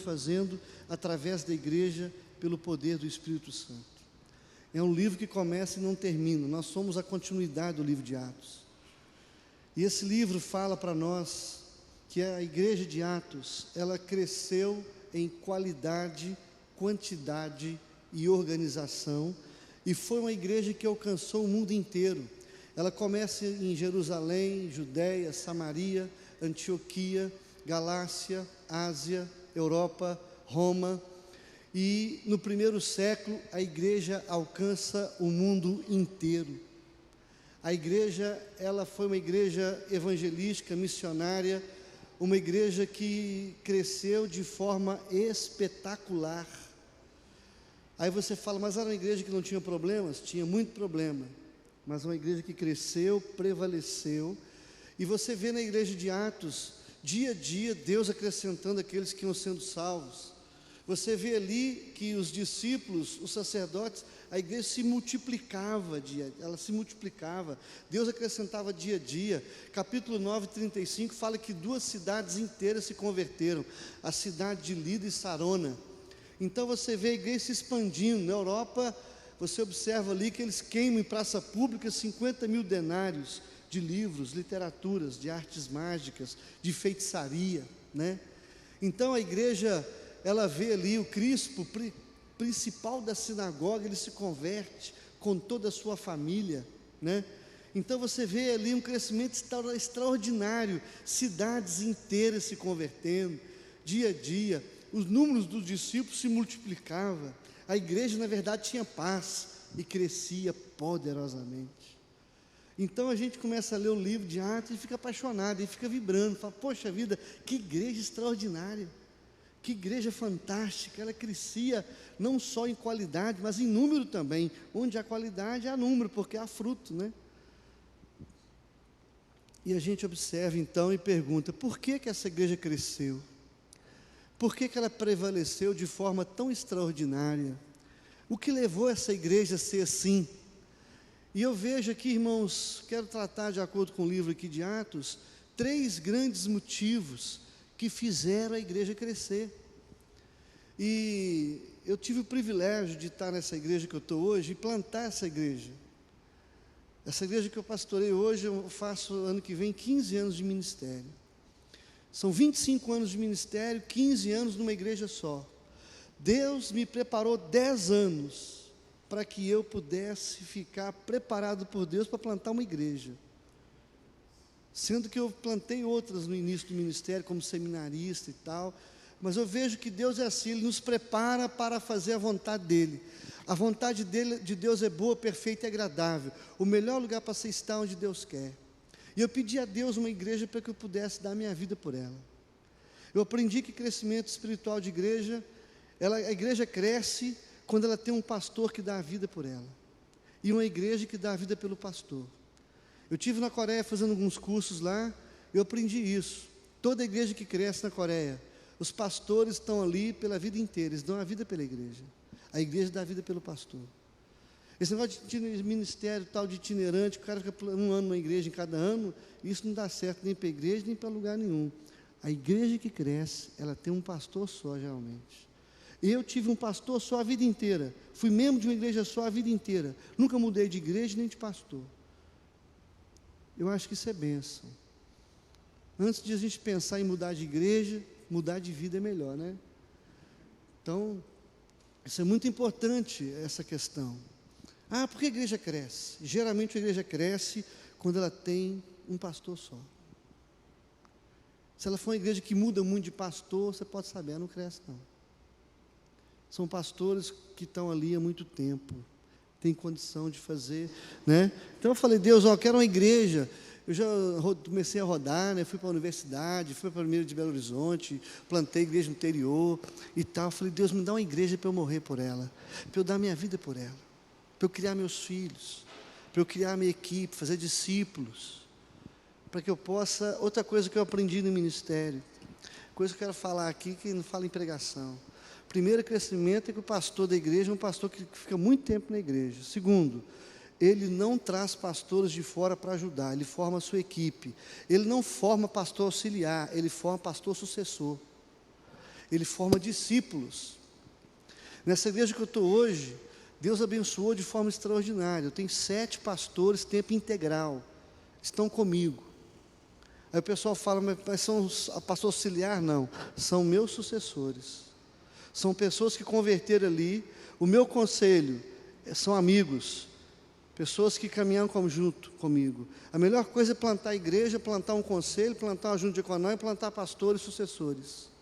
fazendo através da igreja pelo poder do Espírito Santo. É um livro que começa e não termina. Nós somos a continuidade do livro de Atos. E esse livro fala para nós que a igreja de Atos, ela cresceu em qualidade, quantidade e organização, e foi uma igreja que alcançou o mundo inteiro. Ela começa em Jerusalém, Judéia, Samaria, Antioquia, Galácia, Ásia, Europa, Roma, e no primeiro século a igreja alcança o mundo inteiro. A igreja, ela foi uma igreja evangelística, missionária, uma igreja que cresceu de forma espetacular. Aí você fala, mas era uma igreja que não tinha problemas? Tinha muito problema, mas uma igreja que cresceu, prevaleceu. E você vê na igreja de Atos, dia a dia, Deus acrescentando aqueles que iam sendo salvos. Você vê ali que os discípulos, os sacerdotes, a igreja se multiplicava, ela se multiplicava, Deus acrescentava dia a dia. Capítulo 9, 35, fala que 2 cidades inteiras se converteram, a cidade de Lida e Sarona. Então você vê a igreja se expandindo. Na Europa, você observa ali que eles queimam em praça pública 50 mil denários de livros, literaturas, de artes mágicas, de feitiçaria, né? Então a igreja, ela vê ali o Crispo, principal da sinagoga, ele se converte com toda a sua família, né? Então você vê ali um crescimento extraordinário, cidades inteiras se convertendo, dia a dia, os números dos discípulos se multiplicavam, a igreja na verdade tinha paz e crescia poderosamente. Então a gente começa a ler o livro de Atos e fica apaixonado, e fica vibrando, fala, poxa vida, que igreja extraordinária, que igreja fantástica. Ela crescia não só em qualidade, mas em número também. Onde há qualidade, há número, porque há fruto, né? E a gente observa então e pergunta, por que essa igreja cresceu? Por que ela prevaleceu de forma tão extraordinária? O que levou essa igreja a ser assim? E eu vejo aqui, irmãos, quero tratar de acordo com o livro aqui de Atos, 3 grandes motivos que fizeram a igreja crescer. E eu tive o privilégio de estar nessa igreja que eu estou hoje e plantar essa igreja. Essa igreja que eu pastorei hoje, eu faço ano que vem 15 anos de ministério. São 25 anos de ministério, 15 anos numa igreja só. Deus me preparou 10 anos para que eu pudesse ficar preparado por Deus para plantar uma igreja. Sendo que eu plantei outras no início do ministério, como seminarista e tal, mas eu vejo que Deus é assim, Ele nos prepara para fazer a vontade dEle. A vontade de Deus é boa, perfeita e agradável. O melhor lugar para você estar onde Deus quer. E eu pedi a Deus uma igreja para que eu pudesse dar minha vida por ela. Eu aprendi que crescimento espiritual de igreja, a igreja cresce quando ela tem um pastor que dá a vida por ela. E uma igreja que dá a vida pelo pastor. Eu estive na Coreia fazendo alguns cursos lá, eu aprendi isso. Toda igreja que cresce na Coreia, os pastores estão ali pela vida inteira, eles dão a vida pela igreja. A igreja dá a vida pelo pastor. Esse negócio de ministério tal de itinerante, o cara fica 1 ano na igreja em cada ano, isso não dá certo nem para a igreja, nem para lugar nenhum. A igreja que cresce, ela tem um pastor só, geralmente. Eu tive um pastor só a vida inteira, fui membro de uma igreja só a vida inteira, nunca mudei de igreja nem de pastor. Eu acho que isso é bênção. Antes de a gente pensar em mudar de igreja, mudar de vida é melhor, né? Então, isso é muito importante, essa questão. Ah, por que a igreja cresce? Geralmente a igreja cresce quando ela tem um pastor só. Se ela for uma igreja que muda muito de pastor, você pode saber, ela não cresce não. São pastores que estão ali há muito tempo, têm condição de fazer, né? Então eu falei, Deus, eu quero uma igreja. Eu já comecei a rodar, né? Fui para a universidade, fui para a primeira de Belo Horizonte, plantei igreja no interior e tal. Eu falei, Deus, me dá uma igreja para eu morrer por ela, para eu dar minha vida por ela, para eu criar meus filhos, para eu criar minha equipe, fazer discípulos, para que eu possa... Outra coisa que eu aprendi no ministério, coisa que eu quero falar aqui, que não fala em pregação. Primeiro crescimento é que o pastor da igreja é um pastor que fica muito tempo na igreja. Segundo, ele não traz pastores de fora para ajudar, ele forma a sua equipe. Ele não forma pastor auxiliar, ele forma pastor sucessor. ele forma discípulos. Nessa igreja que eu estou hoje, Deus abençoou de forma extraordinária. Eu tenho 7 pastores, tempo integral, estão comigo. Aí o pessoal fala, mas são pastor auxiliar? Não, são meus sucessores. São pessoas que converteram ali. O meu conselho são amigos, pessoas que caminham junto comigo. A melhor coisa é plantar a igreja, plantar um conselho, plantar uma junta diaconal e plantar pastores e sucessores.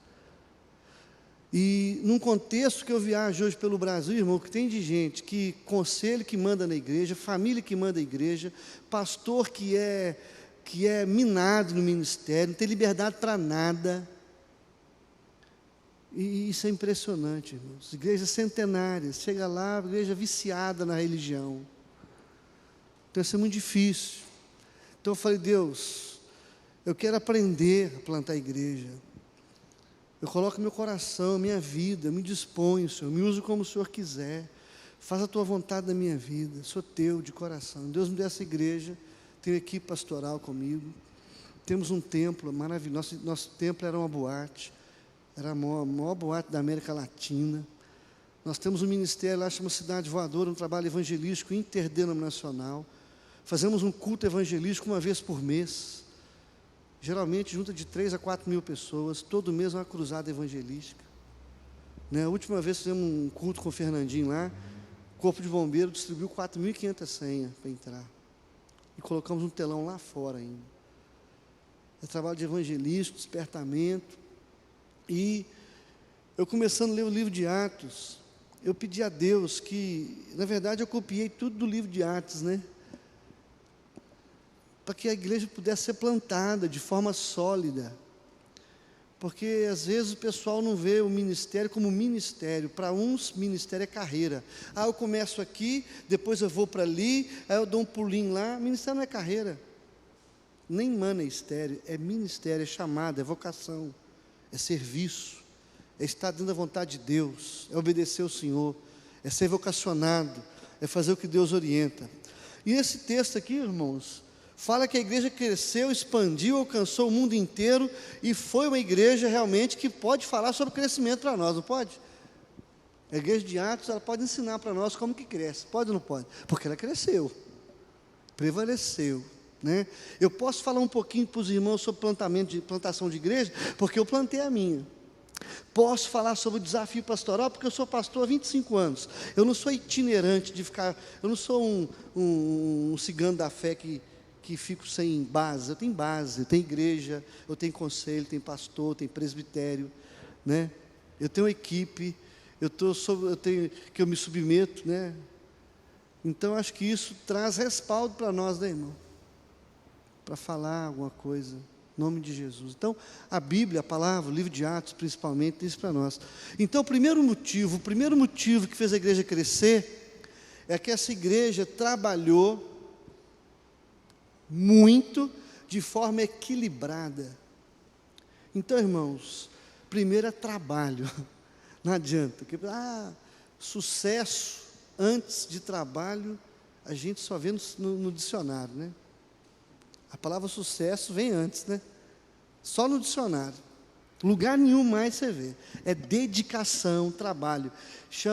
E num contexto que eu viajo hoje pelo Brasil, irmão, que tem de gente que conselho que manda na igreja, família que manda na igreja, pastor que é minado no ministério, não tem liberdade para nada. E isso é impressionante, irmãos. Igrejas centenárias, chega lá, igreja viciada na religião. Então isso é muito difícil. Então eu falei, Deus, eu quero aprender a plantar a igreja. Eu coloco meu coração, minha vida, eu me disponho, Senhor, me uso como o Senhor quiser. Faz a tua vontade na minha vida, sou teu de coração. Deus me deu essa igreja, tenho equipe pastoral comigo. Temos um templo maravilhoso, nosso templo era uma boate, era a maior boate da América Latina. Nós temos um ministério lá, chama Cidade Voadora, um trabalho evangelístico interdenominacional. Fazemos um culto evangelístico uma vez por mês. Geralmente junta de 3 a 4 mil pessoas, todo mês uma cruzada evangelística. A última vez fizemos um culto com o Fernandinho lá, o Corpo de Bombeiro distribuiu 4.500 senhas para entrar. E colocamos um telão lá fora ainda. É trabalho de evangelístico, despertamento. E eu começando a ler o livro de Atos, eu pedi a Deus que, na verdade eu copiei tudo do livro de Atos, para que a igreja pudesse ser plantada de forma sólida, porque às vezes o pessoal não vê o ministério como ministério. Para uns, ministério é carreira. Eu começo aqui, depois eu vou para ali, aí eu dou um pulinho lá. Ministério não é carreira, nem ministério, é ministério, é chamada, é vocação, é serviço, é estar dentro da vontade de Deus, é obedecer ao Senhor, é ser vocacionado, é fazer o que Deus orienta. E esse texto aqui, irmãos, fala que a igreja cresceu, expandiu, alcançou o mundo inteiro e foi uma igreja realmente que pode falar sobre crescimento para nós, não pode? A igreja de Atos, ela pode ensinar para nós como que cresce, pode ou não pode? Porque ela cresceu, prevaleceu, Eu posso falar um pouquinho para os irmãos sobre plantação de igreja, porque eu plantei a minha. Posso falar sobre o desafio pastoral, porque eu sou pastor há 25 anos. Eu não sou itinerante de ficar, eu não sou um cigano da fé que fico sem base. Eu tenho base, eu tenho igreja, eu tenho conselho, tenho pastor, tenho presbitério, Eu tenho equipe, que eu me submeto, Então acho que isso traz respaldo para nós, irmão? Para falar alguma coisa, em nome de Jesus. Então a Bíblia, a palavra, o livro de Atos principalmente, diz para nós. Então o primeiro motivo que fez a igreja crescer é que essa igreja trabalhou muito, de forma equilibrada. Então, irmãos, primeiro é trabalho, não adianta, porque sucesso antes de trabalho, a gente só vê no dicionário, A palavra sucesso vem antes, Só no dicionário, lugar nenhum mais você vê, é dedicação, trabalho, se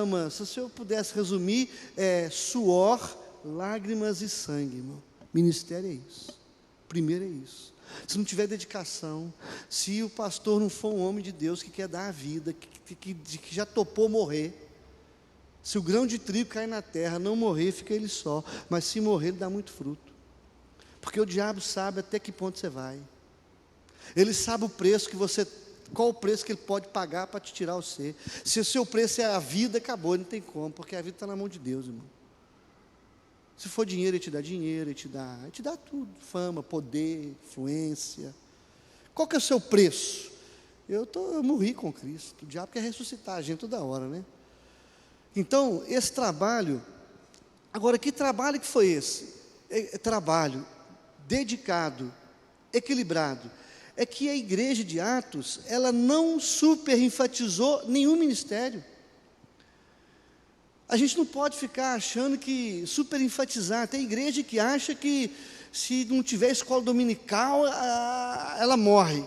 eu pudesse resumir, suor, lágrimas e sangue, irmão. Ministério é isso, primeiro é isso. Se não tiver dedicação, se o pastor não for um homem de Deus que quer dar a vida, que já topou morrer, se o grão de trigo cair na terra, não morrer, fica ele só, mas se morrer, ele dá muito fruto, porque o diabo sabe até que ponto você vai, ele sabe o preço qual o preço que ele pode pagar para te tirar você. Se o seu preço é a vida, acabou, não tem como, porque a vida está na mão de Deus, irmão. Se for dinheiro, Ele te dá dinheiro, Ele te dá tudo, fama, poder, influência. Qual que é o seu preço? Eu morri com Cristo, o diabo quer ressuscitar a gente toda hora, Então, esse trabalho, agora que trabalho que foi esse? Trabalho dedicado, equilibrado. É que a igreja de Atos, ela não superenfatizou nenhum ministério. A gente não pode ficar achando que superenfatizar. Tem igreja que acha que se não tiver escola dominical, ela morre.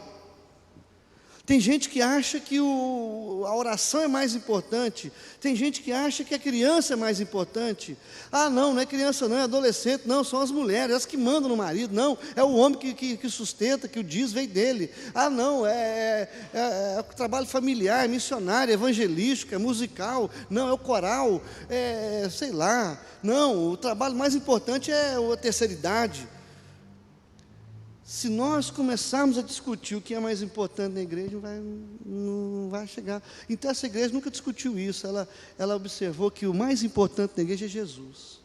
Tem gente que acha que a oração é mais importante. Tem gente que acha que a criança é mais importante. Ah, não é criança não, é adolescente. Não, são as mulheres, as que mandam no marido. Não, é o homem que sustenta, que o diz veio dele. Ah, não, é o trabalho familiar, é missionário, é evangelístico, é musical. Não, é o coral, sei lá. Não, o trabalho mais importante é a terceira idade. Se nós começarmos a discutir o que é mais importante na igreja, não vai chegar. Então, essa igreja nunca discutiu isso. Ela observou que o mais importante na igreja é Jesus.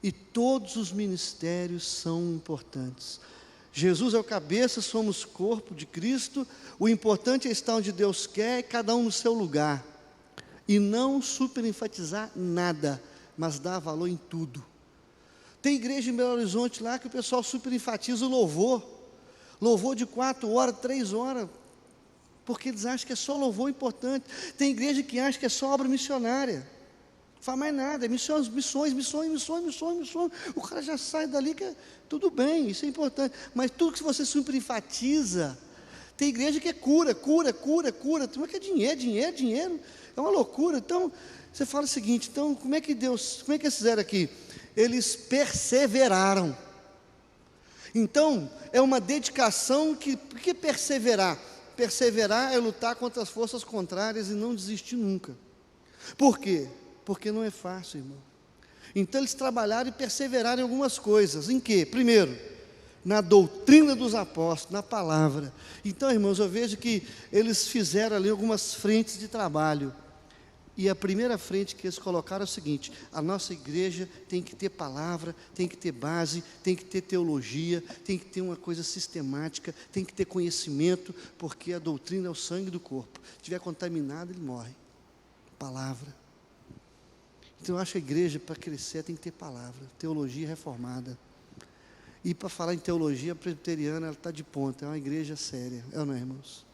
E todos os ministérios são importantes. Jesus é o cabeça, somos corpo de Cristo. O importante é estar onde Deus quer, cada um no seu lugar. E não superenfatizar nada, mas dar valor em tudo. Tem igreja em Belo Horizonte lá que o pessoal super enfatiza o louvor. Louvor de 4 horas, 3 horas. Porque eles acham que é só louvor importante. Tem igreja que acha que é só obra missionária. Não faz mais nada, é missões. O cara já sai dali que tudo bem, isso é importante. Mas tudo que você super enfatiza. Tem igreja que é cura. Como é que é dinheiro? É uma loucura. Então, você fala o seguinte, então, como é que eles fizeram aqui? Eles perseveraram. Então, é uma dedicação o que perseverar? Perseverar é lutar contra as forças contrárias e não desistir nunca. Por quê? Porque não é fácil, irmão. Então, eles trabalharam e perseveraram em algumas coisas. Em quê? Primeiro, na doutrina dos apóstolos, na palavra. Então, irmãos, eu vejo que eles fizeram ali algumas frentes de trabalho. E a primeira frente que eles colocaram é o seguinte: a nossa igreja tem que ter palavra, tem que ter base, tem que ter teologia, tem que ter uma coisa sistemática, tem que ter conhecimento, porque a doutrina é o sangue do corpo. Se estiver contaminado, ele morre. Palavra. Então eu acho que a igreja, para crescer, tem que ter palavra, teologia reformada. E para falar em teologia, a presbiteriana está de ponta, é uma igreja séria, é ou não é, irmãos?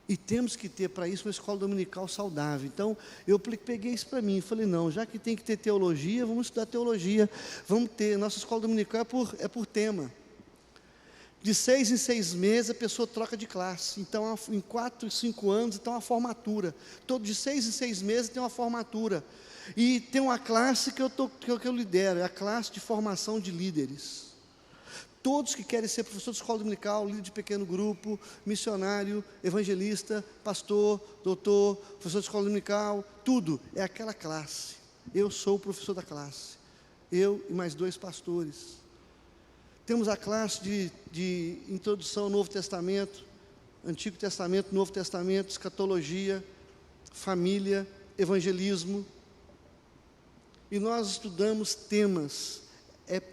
E temos que ter para isso uma escola dominical saudável. Então, eu peguei isso para mim e falei, não, já que tem que ter teologia, vamos estudar teologia. Vamos ter, nossa escola dominical é por tema. De 6 em 6 meses, a pessoa troca de classe. Então, em 4, 5 anos, então uma formatura. De 6 em 6 meses tem uma formatura. E tem uma classe que eu lidero, é a classe de formação de líderes. Todos que querem ser professor de escola dominical, líder de pequeno grupo, missionário, evangelista, pastor, doutor, professor de escola dominical, tudo é aquela classe. Eu sou o professor da classe. Eu e mais 2 pastores. Temos a classe de introdução ao Novo Testamento, Antigo Testamento, Novo Testamento, escatologia, família, evangelismo. E nós estudamos temas,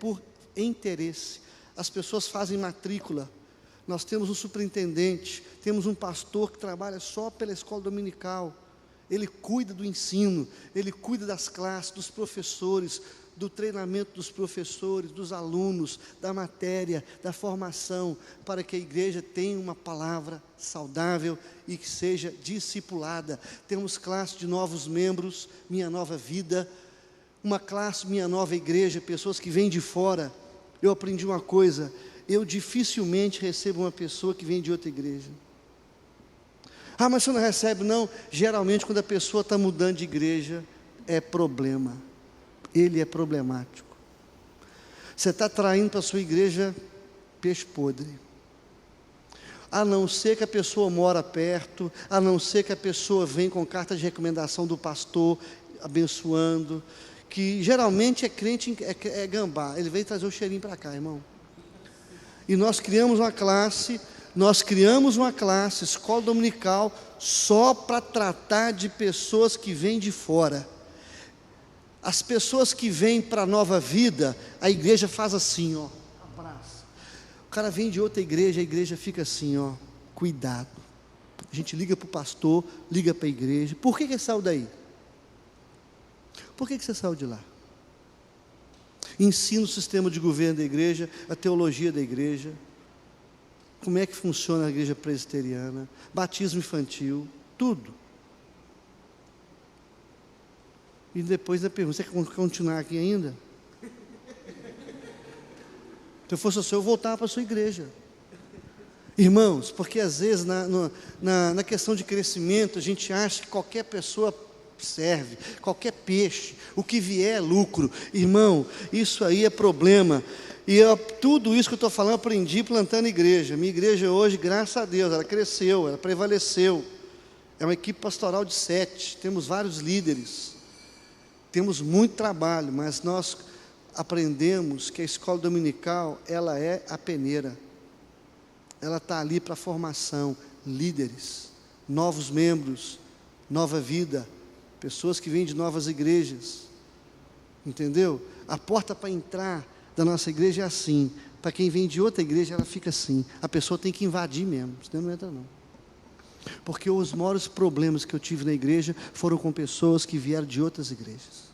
por interesse. As pessoas fazem matrícula. Nós temos um superintendente, temos um pastor que trabalha só pela escola dominical. Ele cuida do ensino, ele cuida das classes, dos professores, do treinamento dos professores, dos alunos, da matéria, da formação, para que a igreja tenha uma palavra saudável e que seja discipulada. Temos classe de novos membros, Minha Nova Vida, uma classe Minha Nova Igreja, pessoas que vêm de fora. Eu aprendi uma coisa, eu dificilmente recebo uma pessoa que vem de outra igreja. Ah, mas você não recebe? Não. Geralmente, quando a pessoa está mudando de igreja, é problema. Ele é problemático. Você está traindo para a sua igreja peixe podre. A não ser que a pessoa mora perto, a não ser que a pessoa vem com carta de recomendação do pastor, abençoando, que geralmente é crente, é gambá, ele veio trazer o cheirinho para cá, irmão. E nós criamos uma classe, escola dominical, só para tratar de pessoas que vêm de fora. As pessoas que vêm para a Nova Vida, a igreja faz assim, ó, abraça. O cara vem de outra igreja, a igreja fica assim, ó, cuidado. A gente liga para o pastor, liga para a igreja. Por que saiu daí? Por que você saiu de lá? Ensina o sistema de governo da igreja, a teologia da igreja, como é que funciona a igreja presbiteriana, batismo infantil, tudo. E depois da pergunta, você quer continuar aqui ainda? Se eu fosse o senhor, eu voltava para a sua igreja. Irmãos, porque às vezes na questão de crescimento, a gente acha que qualquer pessoa serve, qualquer peixe, o que vier é lucro. Irmão, isso aí é problema. E tudo isso que eu estou falando, eu aprendi plantando igreja. Minha igreja hoje, graças a Deus, ela cresceu, ela prevaleceu. É uma equipe pastoral de 7, temos vários líderes, temos muito trabalho, mas nós aprendemos que a escola dominical, ela é a peneira. Ela está ali para formação, líderes, novos membros, nova vida, pessoas que vêm de novas igrejas, entendeu? A porta para entrar da nossa igreja é assim, para quem vem de outra igreja ela fica assim, a pessoa tem que invadir mesmo, senão não entra não. Porque os maiores problemas que eu tive na igreja foram com pessoas que vieram de outras igrejas.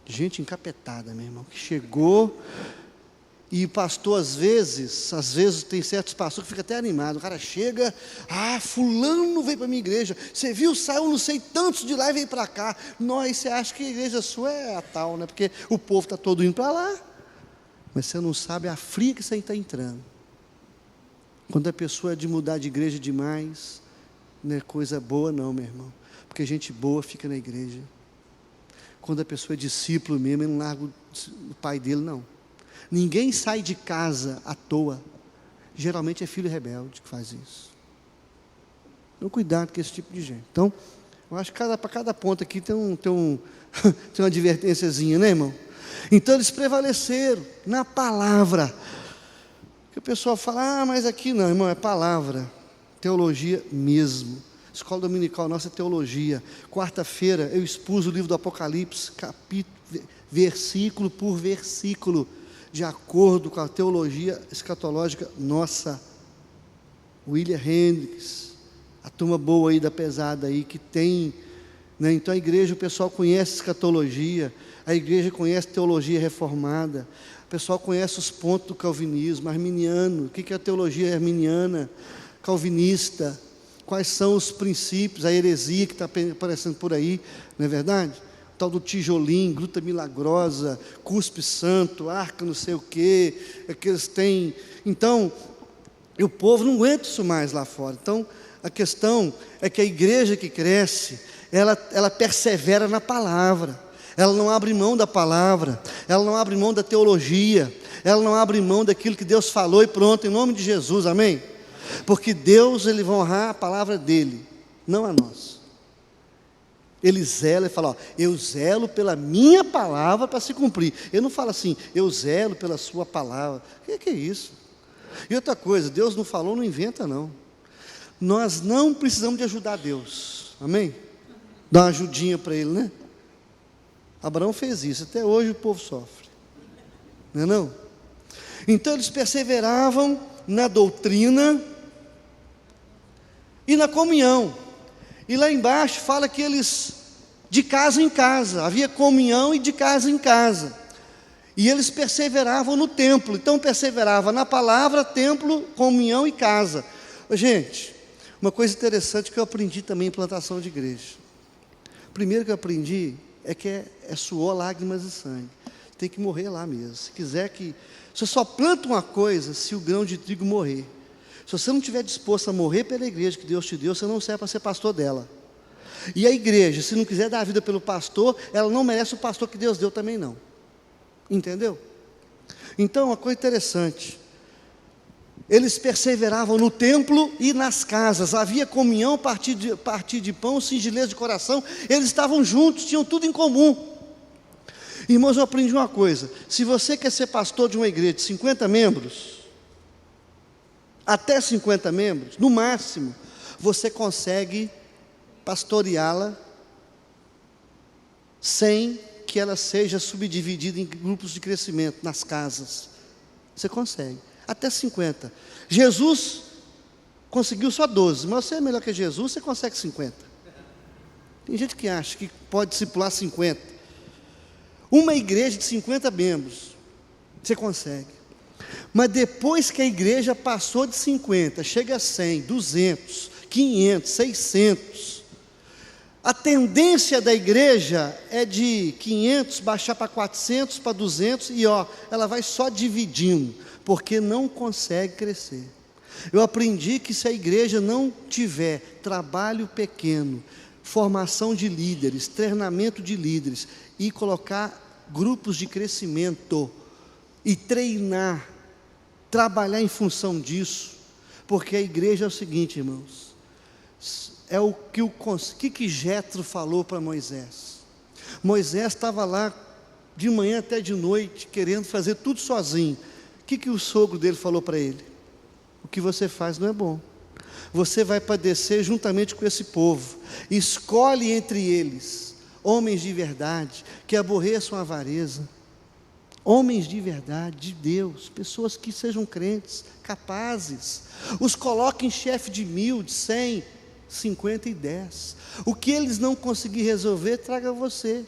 Gente encapetada, meu irmão, que chegou... E pastor, às vezes tem certos pastores que ficam até animados. O cara chega, fulano veio para a minha igreja. Você viu, saiu não sei tantos de lá e veio para cá. Nós, você acha que a igreja sua é a tal, né? Porque o povo está todo indo para lá. Mas você não sabe a fria que você está entrando. Quando a pessoa é de mudar de igreja demais, não é coisa boa não, meu irmão. Porque gente boa fica na igreja. Quando a pessoa é discípulo mesmo, ele não larga o pai dele, não. Ninguém sai de casa à toa. Geralmente é filho rebelde que faz isso. Então, cuidado com esse tipo de gente. Então, eu acho que para cada ponto aqui tem uma advertênciazinha, né, irmão? Então, eles prevaleceram na palavra. Que o pessoal fala, mas aqui não, irmão, é palavra. Teologia mesmo. Escola dominical nossa é teologia. Quarta-feira eu expus o livro do Apocalipse, versículo por versículo, de acordo com a teologia escatológica nossa. William Hendricks, a turma boa aí da pesada aí, que tem, né? Então a igreja, o pessoal conhece escatologia, a igreja conhece teologia reformada, o pessoal conhece os pontos do calvinismo, arminiano, o que é a teologia arminiana, calvinista, quais são os princípios, a heresia que está aparecendo por aí, não é verdade? Tal do tijolinho, gruta milagrosa, cuspe santo, arca não sei o quê, que eles têm. Então, o povo não aguenta isso mais lá fora. Então, a questão é que a igreja que cresce, ela persevera na palavra, ela não abre mão da palavra, ela não abre mão da teologia, ela não abre mão daquilo que Deus falou e pronto, em nome de Jesus, amém? Porque Deus, Ele vai honrar a palavra dEle, não a nós. Ele zela e fala, eu zelo pela minha palavra para se cumprir. Ele não fala assim, eu zelo pela sua palavra. O que é isso? E outra coisa, Deus não falou, não inventa não. Nós não precisamos de ajudar Deus, amém? Dar uma ajudinha para Ele, né? Abraão fez isso, até hoje o povo sofre, não é não? Então eles perseveravam na doutrina e na comunhão. E lá embaixo fala que eles, de casa em casa, havia comunhão e de casa em casa. E eles perseveravam no templo. Então perseverava na palavra, templo, comunhão e casa. Gente, uma coisa interessante que eu aprendi também em plantação de igreja. Primeiro que eu aprendi é que é suor, lágrimas e sangue. Tem que morrer lá mesmo. Se quiser que... Você só planta uma coisa se o grão de trigo morrer. Se você não estiver disposto a morrer pela igreja que Deus te deu, você não serve para ser pastor dela. E a igreja, se não quiser dar a vida pelo pastor, ela não merece o pastor que Deus deu também não. Entendeu? Então, uma coisa interessante. Eles perseveravam no templo e nas casas. Havia comunhão, partir de pão, singeleza de coração. Eles estavam juntos, tinham tudo em comum. Irmãos, eu aprendi uma coisa. Se você quer ser pastor de uma igreja de 50 membros... até 50 membros, no máximo, você consegue pastoreá-la sem que ela seja subdividida em grupos de crescimento nas casas. Você consegue, até 50. Jesus conseguiu só 12, mas você é melhor que Jesus, você consegue 50. Tem gente que acha que pode discipular 50. Uma igreja de 50 membros, você consegue. Mas depois que a igreja passou de 50, chega a 100, 200, 500, 600, a tendência da igreja é de 500 baixar para 400, para 200, e ela vai só dividindo, porque não consegue crescer. Eu aprendi que se a igreja não tiver trabalho pequeno, formação de líderes, treinamento de líderes, e colocar grupos de crescimento, e treinar, trabalhar em função disso, porque a igreja é o seguinte, irmãos, é o que Jetro falou para Moisés. Moisés estava lá de manhã até de noite, querendo fazer tudo sozinho. O que o sogro dele falou para ele? O que você faz não é bom. Você vai padecer juntamente com esse povo. Escolhe entre eles homens de verdade, que aborreçam a avareza. Homens de verdade, de Deus, pessoas que sejam crentes, capazes. Os coloque em chefe de 1000, de 100, 50 e 10. O que eles não conseguirem resolver, traga você.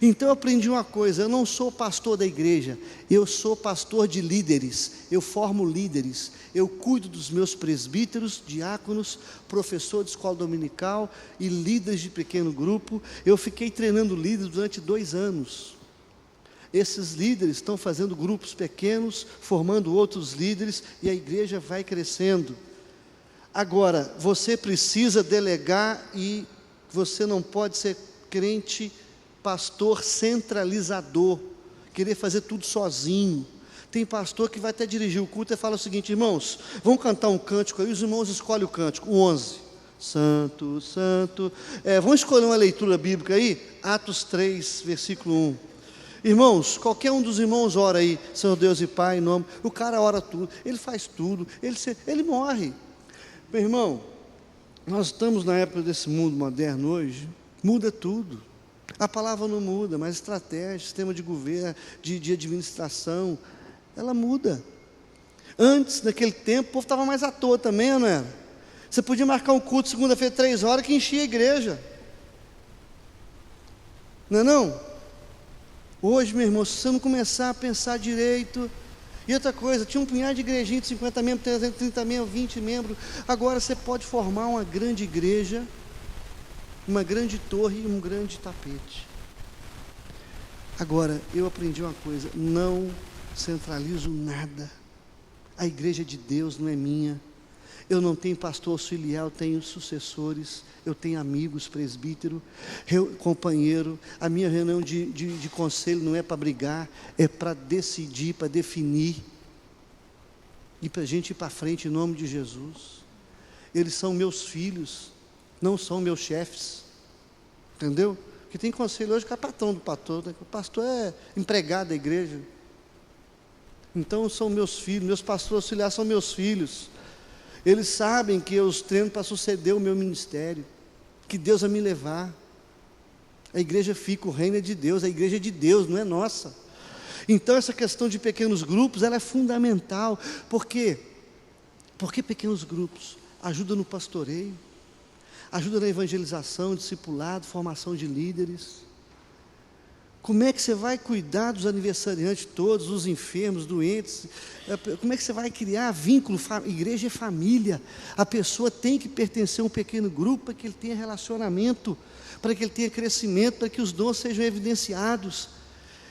Então eu aprendi uma coisa: eu não sou pastor da igreja, eu sou pastor de líderes, eu formo líderes, eu cuido dos meus presbíteros, diáconos, professor de escola dominical e líderes de pequeno grupo. Eu fiquei treinando líderes durante 2 anos. Esses líderes estão fazendo grupos pequenos, formando outros líderes, e a igreja vai crescendo. Agora, você precisa delegar, e você não pode ser crente pastor centralizador, querer fazer tudo sozinho. Tem pastor que vai até dirigir o culto e fala o seguinte: irmãos, vamos cantar um cântico aí, os irmãos escolhem o cântico, o 11, Santo, Santo, vamos escolher uma leitura bíblica aí, Atos 3, versículo 1, irmãos, qualquer um dos irmãos ora aí, Senhor Deus e Pai, em nome, o cara ora tudo, ele faz tudo, ele morre. Meu irmão, nós estamos na época desse mundo moderno hoje, muda tudo. A palavra não muda, mas estratégia, sistema de governo, de administração, ela muda. Antes, naquele tempo, o povo estava mais à toa também, não era? Você podia marcar um culto segunda-feira, 3 horas, que enchia a igreja. Não é não? Hoje, meu irmão, se você não começar a pensar direito... E outra coisa, tinha um punhado de igrejinha de 50 membros, 330 membros, 20 membros. Agora você pode formar uma grande igreja, uma grande torre e um grande tapete. Agora, eu aprendi uma coisa: não centralizo nada. A igreja é de Deus, não é minha. Eu não tenho pastor auxiliar, eu tenho sucessores, eu tenho amigos, presbítero, companheiro. A minha reunião de conselho não é para brigar, é para decidir, para definir, e para a gente ir para frente em nome de Jesus. Eles são meus filhos, não são meus chefes, entendeu? Porque tem conselho hoje que é patrão do pastor, né? O pastor é empregado da igreja. Então são meus filhos, meus pastores auxiliares são meus filhos. Eles sabem que eu os treino para suceder o meu ministério, que Deus vai me levar. A igreja fica, o reino é de Deus, a igreja é de Deus, não é nossa. Então essa questão de pequenos grupos, ela é fundamental. Por quê? Porque pequenos grupos ajudam no pastoreio, ajuda na evangelização, discipulado, formação de líderes. Como é que você vai cuidar dos aniversariantes todos, os enfermos, doentes? Como é que você vai criar vínculo? Igreja é família. A pessoa tem que pertencer a um pequeno grupo para que ele tenha relacionamento, para que ele tenha crescimento, para que os dons sejam evidenciados,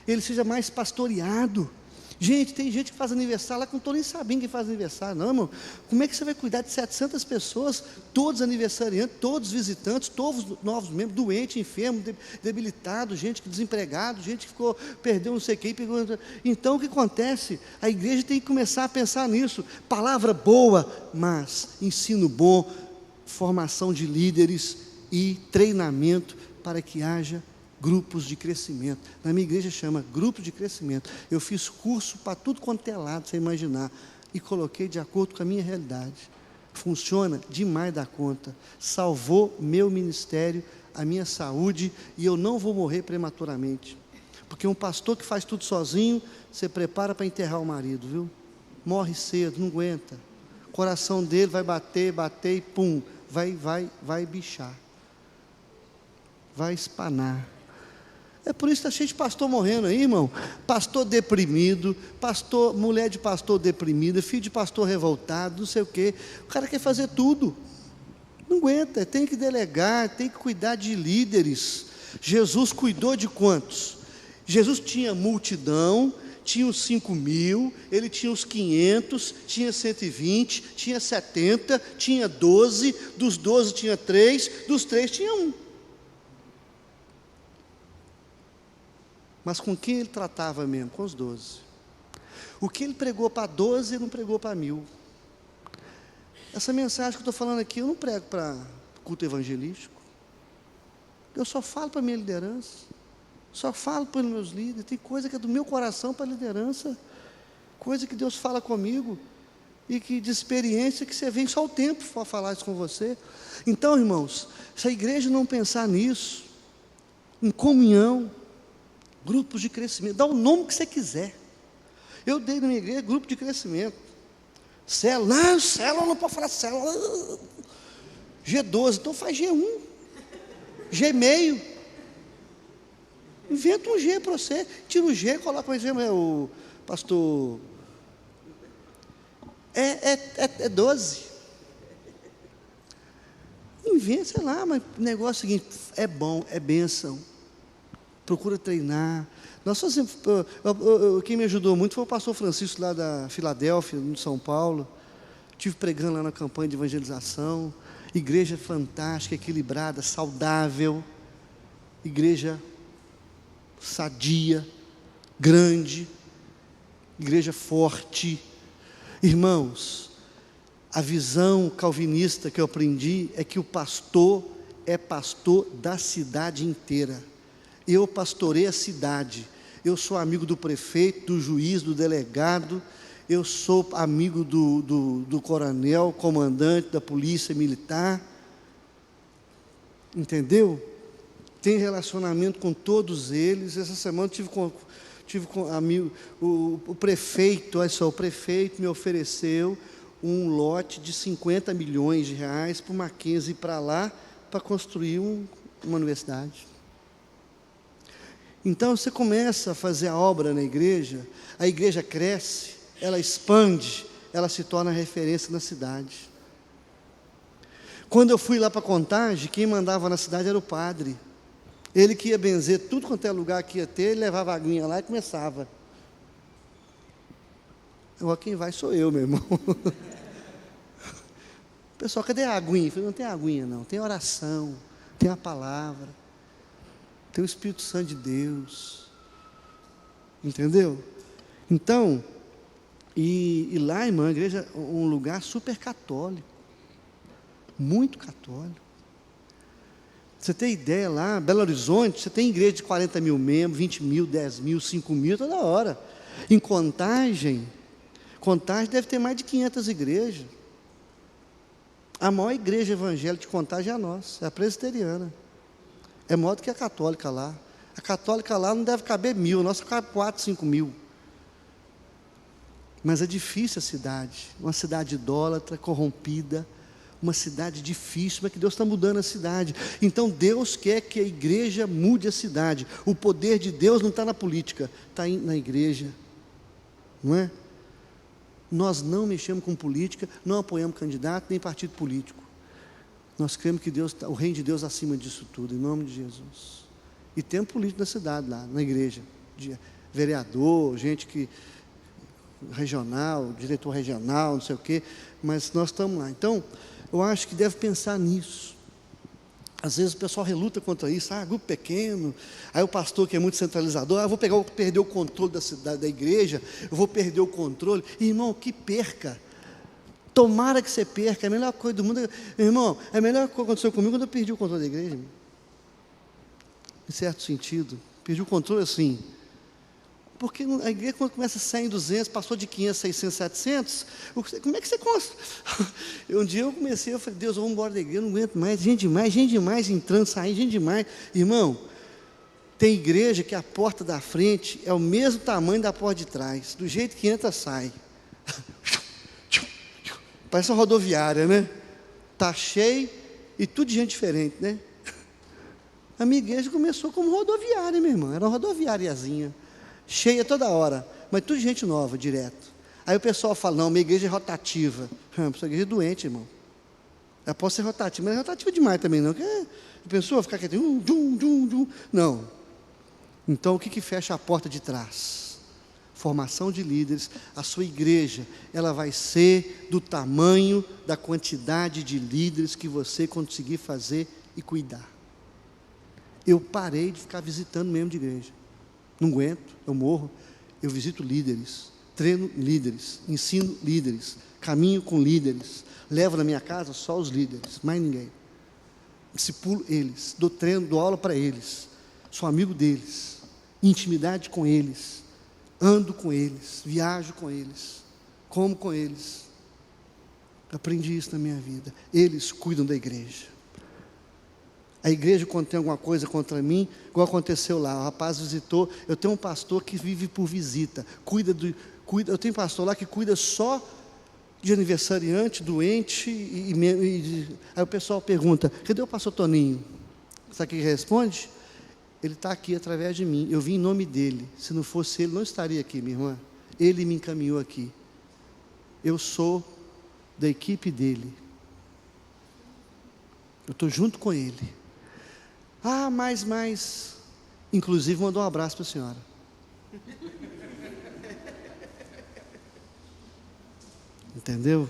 ele seja mais pastoreado. Gente, tem gente que faz aniversário lá que eu não estou nem sabendo quem faz aniversário, não, irmão. Como é que você vai cuidar de 700 pessoas, todos aniversariantes, todos visitantes, todos novos membros, doente, enfermo, debilitado, gente desempregado, gente que perdeu não sei quem, então o que acontece? A igreja tem que começar a pensar nisso. Palavra boa, mas ensino bom, formação de líderes e treinamento para que haja grupos de crescimento. Na minha igreja chama grupo de crescimento. Eu fiz curso para tudo quanto é lado, você imaginar, e coloquei de acordo com a minha realidade. Funciona demais da conta. Salvou meu ministério, a minha saúde, e eu não vou morrer prematuramente. Porque um pastor que faz tudo sozinho, você prepara para enterrar o marido, viu? Morre cedo, não aguenta. O coração dele vai bater e pum, vai bichar. Vai espanar. É por isso que está cheio de pastor morrendo aí, irmão. Pastor deprimido, mulher de pastor deprimida, filho de pastor revoltado, não sei o quê. O cara quer fazer tudo. Não aguenta, tem que delegar, tem que cuidar de líderes. Jesus cuidou de quantos? Jesus tinha multidão, tinha os 5.000, ele tinha os 500, tinha 120, tinha 70, tinha 12, dos 12 tinha 3, dos 3 tinha 1. Mas com quem ele tratava mesmo? Com os 12. O que ele pregou para 12, ele não pregou para 1.000. Essa mensagem que eu estou falando aqui, eu não prego para culto evangelístico. Eu só falo para a minha liderança. Só falo para os meus líderes. Tem coisa que é do meu coração para a liderança. Coisa que Deus fala comigo. E que de experiência que você vem só o tempo para falar isso com você. Então, irmãos, se a igreja não pensar nisso, em comunhão, grupos de crescimento, dá o nome que você quiser. Eu dei na minha igreja grupo de crescimento. Célula, célula não pode falar célula. G12, então faz G1. G meio. Inventa um G para você. Tira o G, coloca o pastor. É 12. Inventa, sei lá, mas o negócio é o seguinte: é bom, é bênção. Procura treinar. Nós fazemos, quem me ajudou muito foi o pastor Francisco lá da Filadélfia, no São Paulo. Estive pregando lá na campanha de evangelização. Igreja fantástica, equilibrada, saudável. Igreja sadia, grande. Igreja forte. Irmãos, a visão calvinista que eu aprendi é que o pastor é pastor da cidade inteira. Eu pastorei a cidade. Eu sou amigo do prefeito, do juiz, do delegado. Eu sou amigo do coronel, comandante da polícia militar. Entendeu? Tem relacionamento com todos eles. Essa semana tive com amigo, o prefeito, olha só, o prefeito me ofereceu um lote de 50 milhões de reais para o Mackenzie ir para lá, para construir uma universidade. Então você começa a fazer a obra na igreja, a igreja cresce, ela expande, ela se torna referência na cidade. Quando eu fui lá para Contagem, quem mandava na cidade era o padre. Ele que ia benzer tudo quanto é lugar que ia ter, ele levava a aguinha lá e começava. Agora quem vai sou eu, meu irmão. Pessoal, cadê a aguinha? Eu falei, não tem aguinha não, tem oração, tem a palavra, tem o Espírito Santo de Deus. Entendeu? Então, e lá, irmã, a igreja é um lugar super católico, muito católico. Você tem ideia lá, Belo Horizonte, você tem igreja de 40 mil membros, 20 mil, 10 mil, 5 mil, toda hora. Em Contagem deve ter mais de 500 igrejas. A maior igreja evangélica de Contagem é a nossa, é a presbiteriana. É maior do que a católica lá. A católica lá não deve caber 1.000, a nossa cabe 4, 5 mil. Mas é difícil a cidade, uma cidade idólatra, corrompida, uma cidade difícil, mas que Deus está mudando a cidade. Então Deus quer que a igreja mude a cidade. O poder de Deus não está na política, está na igreja, não é? Nós não mexemos com política, não apoiamos candidato, nem partido político. Nós cremos que Deus, o reino de Deus acima disso tudo, em nome de Jesus. E tem político na cidade lá, na igreja, vereador, gente que regional, diretor regional, não sei o quê, mas nós estamos lá. Então, eu acho que deve pensar nisso. Às vezes o pessoal reluta contra isso, grupo pequeno, aí o pastor que é muito centralizador, eu vou perder o controle da cidade, da igreja, eu vou perder o controle. Irmão, que perca, tomara que você perca, é a melhor coisa do mundo. Irmão, a melhor coisa que aconteceu comigo quando eu perdi o controle da igreja, irmão. Em certo sentido, perdi o controle assim, porque a igreja quando começa a 100, 200, passou de 500, 600, 700, como é que você consegue? Um dia eu comecei, eu falei, Deus, vamos embora da igreja, eu não aguento mais, gente demais entrando, saindo, gente demais. Irmão, tem igreja que a porta da frente é o mesmo tamanho da porta de trás, do jeito que entra, sai. Parece uma rodoviária, né? Está cheio e tudo de gente diferente, né? A minha igreja começou como rodoviária, minha irmã, era uma rodoviáriazinha. Cheia toda hora, mas tudo gente nova, direto. Aí o pessoal fala, não, minha igreja é rotativa. Essa igreja é doente, irmão. Ela pode ser rotativa, mas não é rotativa demais também, não. A pessoa ficar quietinha, não. Então, o que fecha a porta de trás? formação de líderes, a sua igreja, ela vai ser do tamanho da quantidade de líderes que você conseguir fazer e cuidar. Eu parei de ficar visitando membro de igreja. Não aguento, eu morro. Eu visito líderes, treino líderes, ensino líderes, caminho com líderes, levo na minha casa só os líderes, mais ninguém. Discipulo eles, dou treino, dou aula para eles, sou amigo deles, intimidade com eles, ando com eles, viajo com eles, como com eles. Aprendi isso na minha vida. Eles cuidam da igreja. A igreja, quando tem alguma coisa contra mim, igual aconteceu lá, o rapaz visitou, eu tenho um pastor que vive por visita, eu tenho um pastor lá que cuida só de aniversariante, doente, aí o pessoal pergunta, cadê o pastor Toninho? Sabe o que ele responde? Ele está aqui através de mim, eu vim em nome dele, se não fosse ele, não estaria aqui, minha irmã, ele me encaminhou aqui, eu sou da equipe dele, eu estou junto com ele. Mas, inclusive mandou um abraço para a senhora. Entendeu?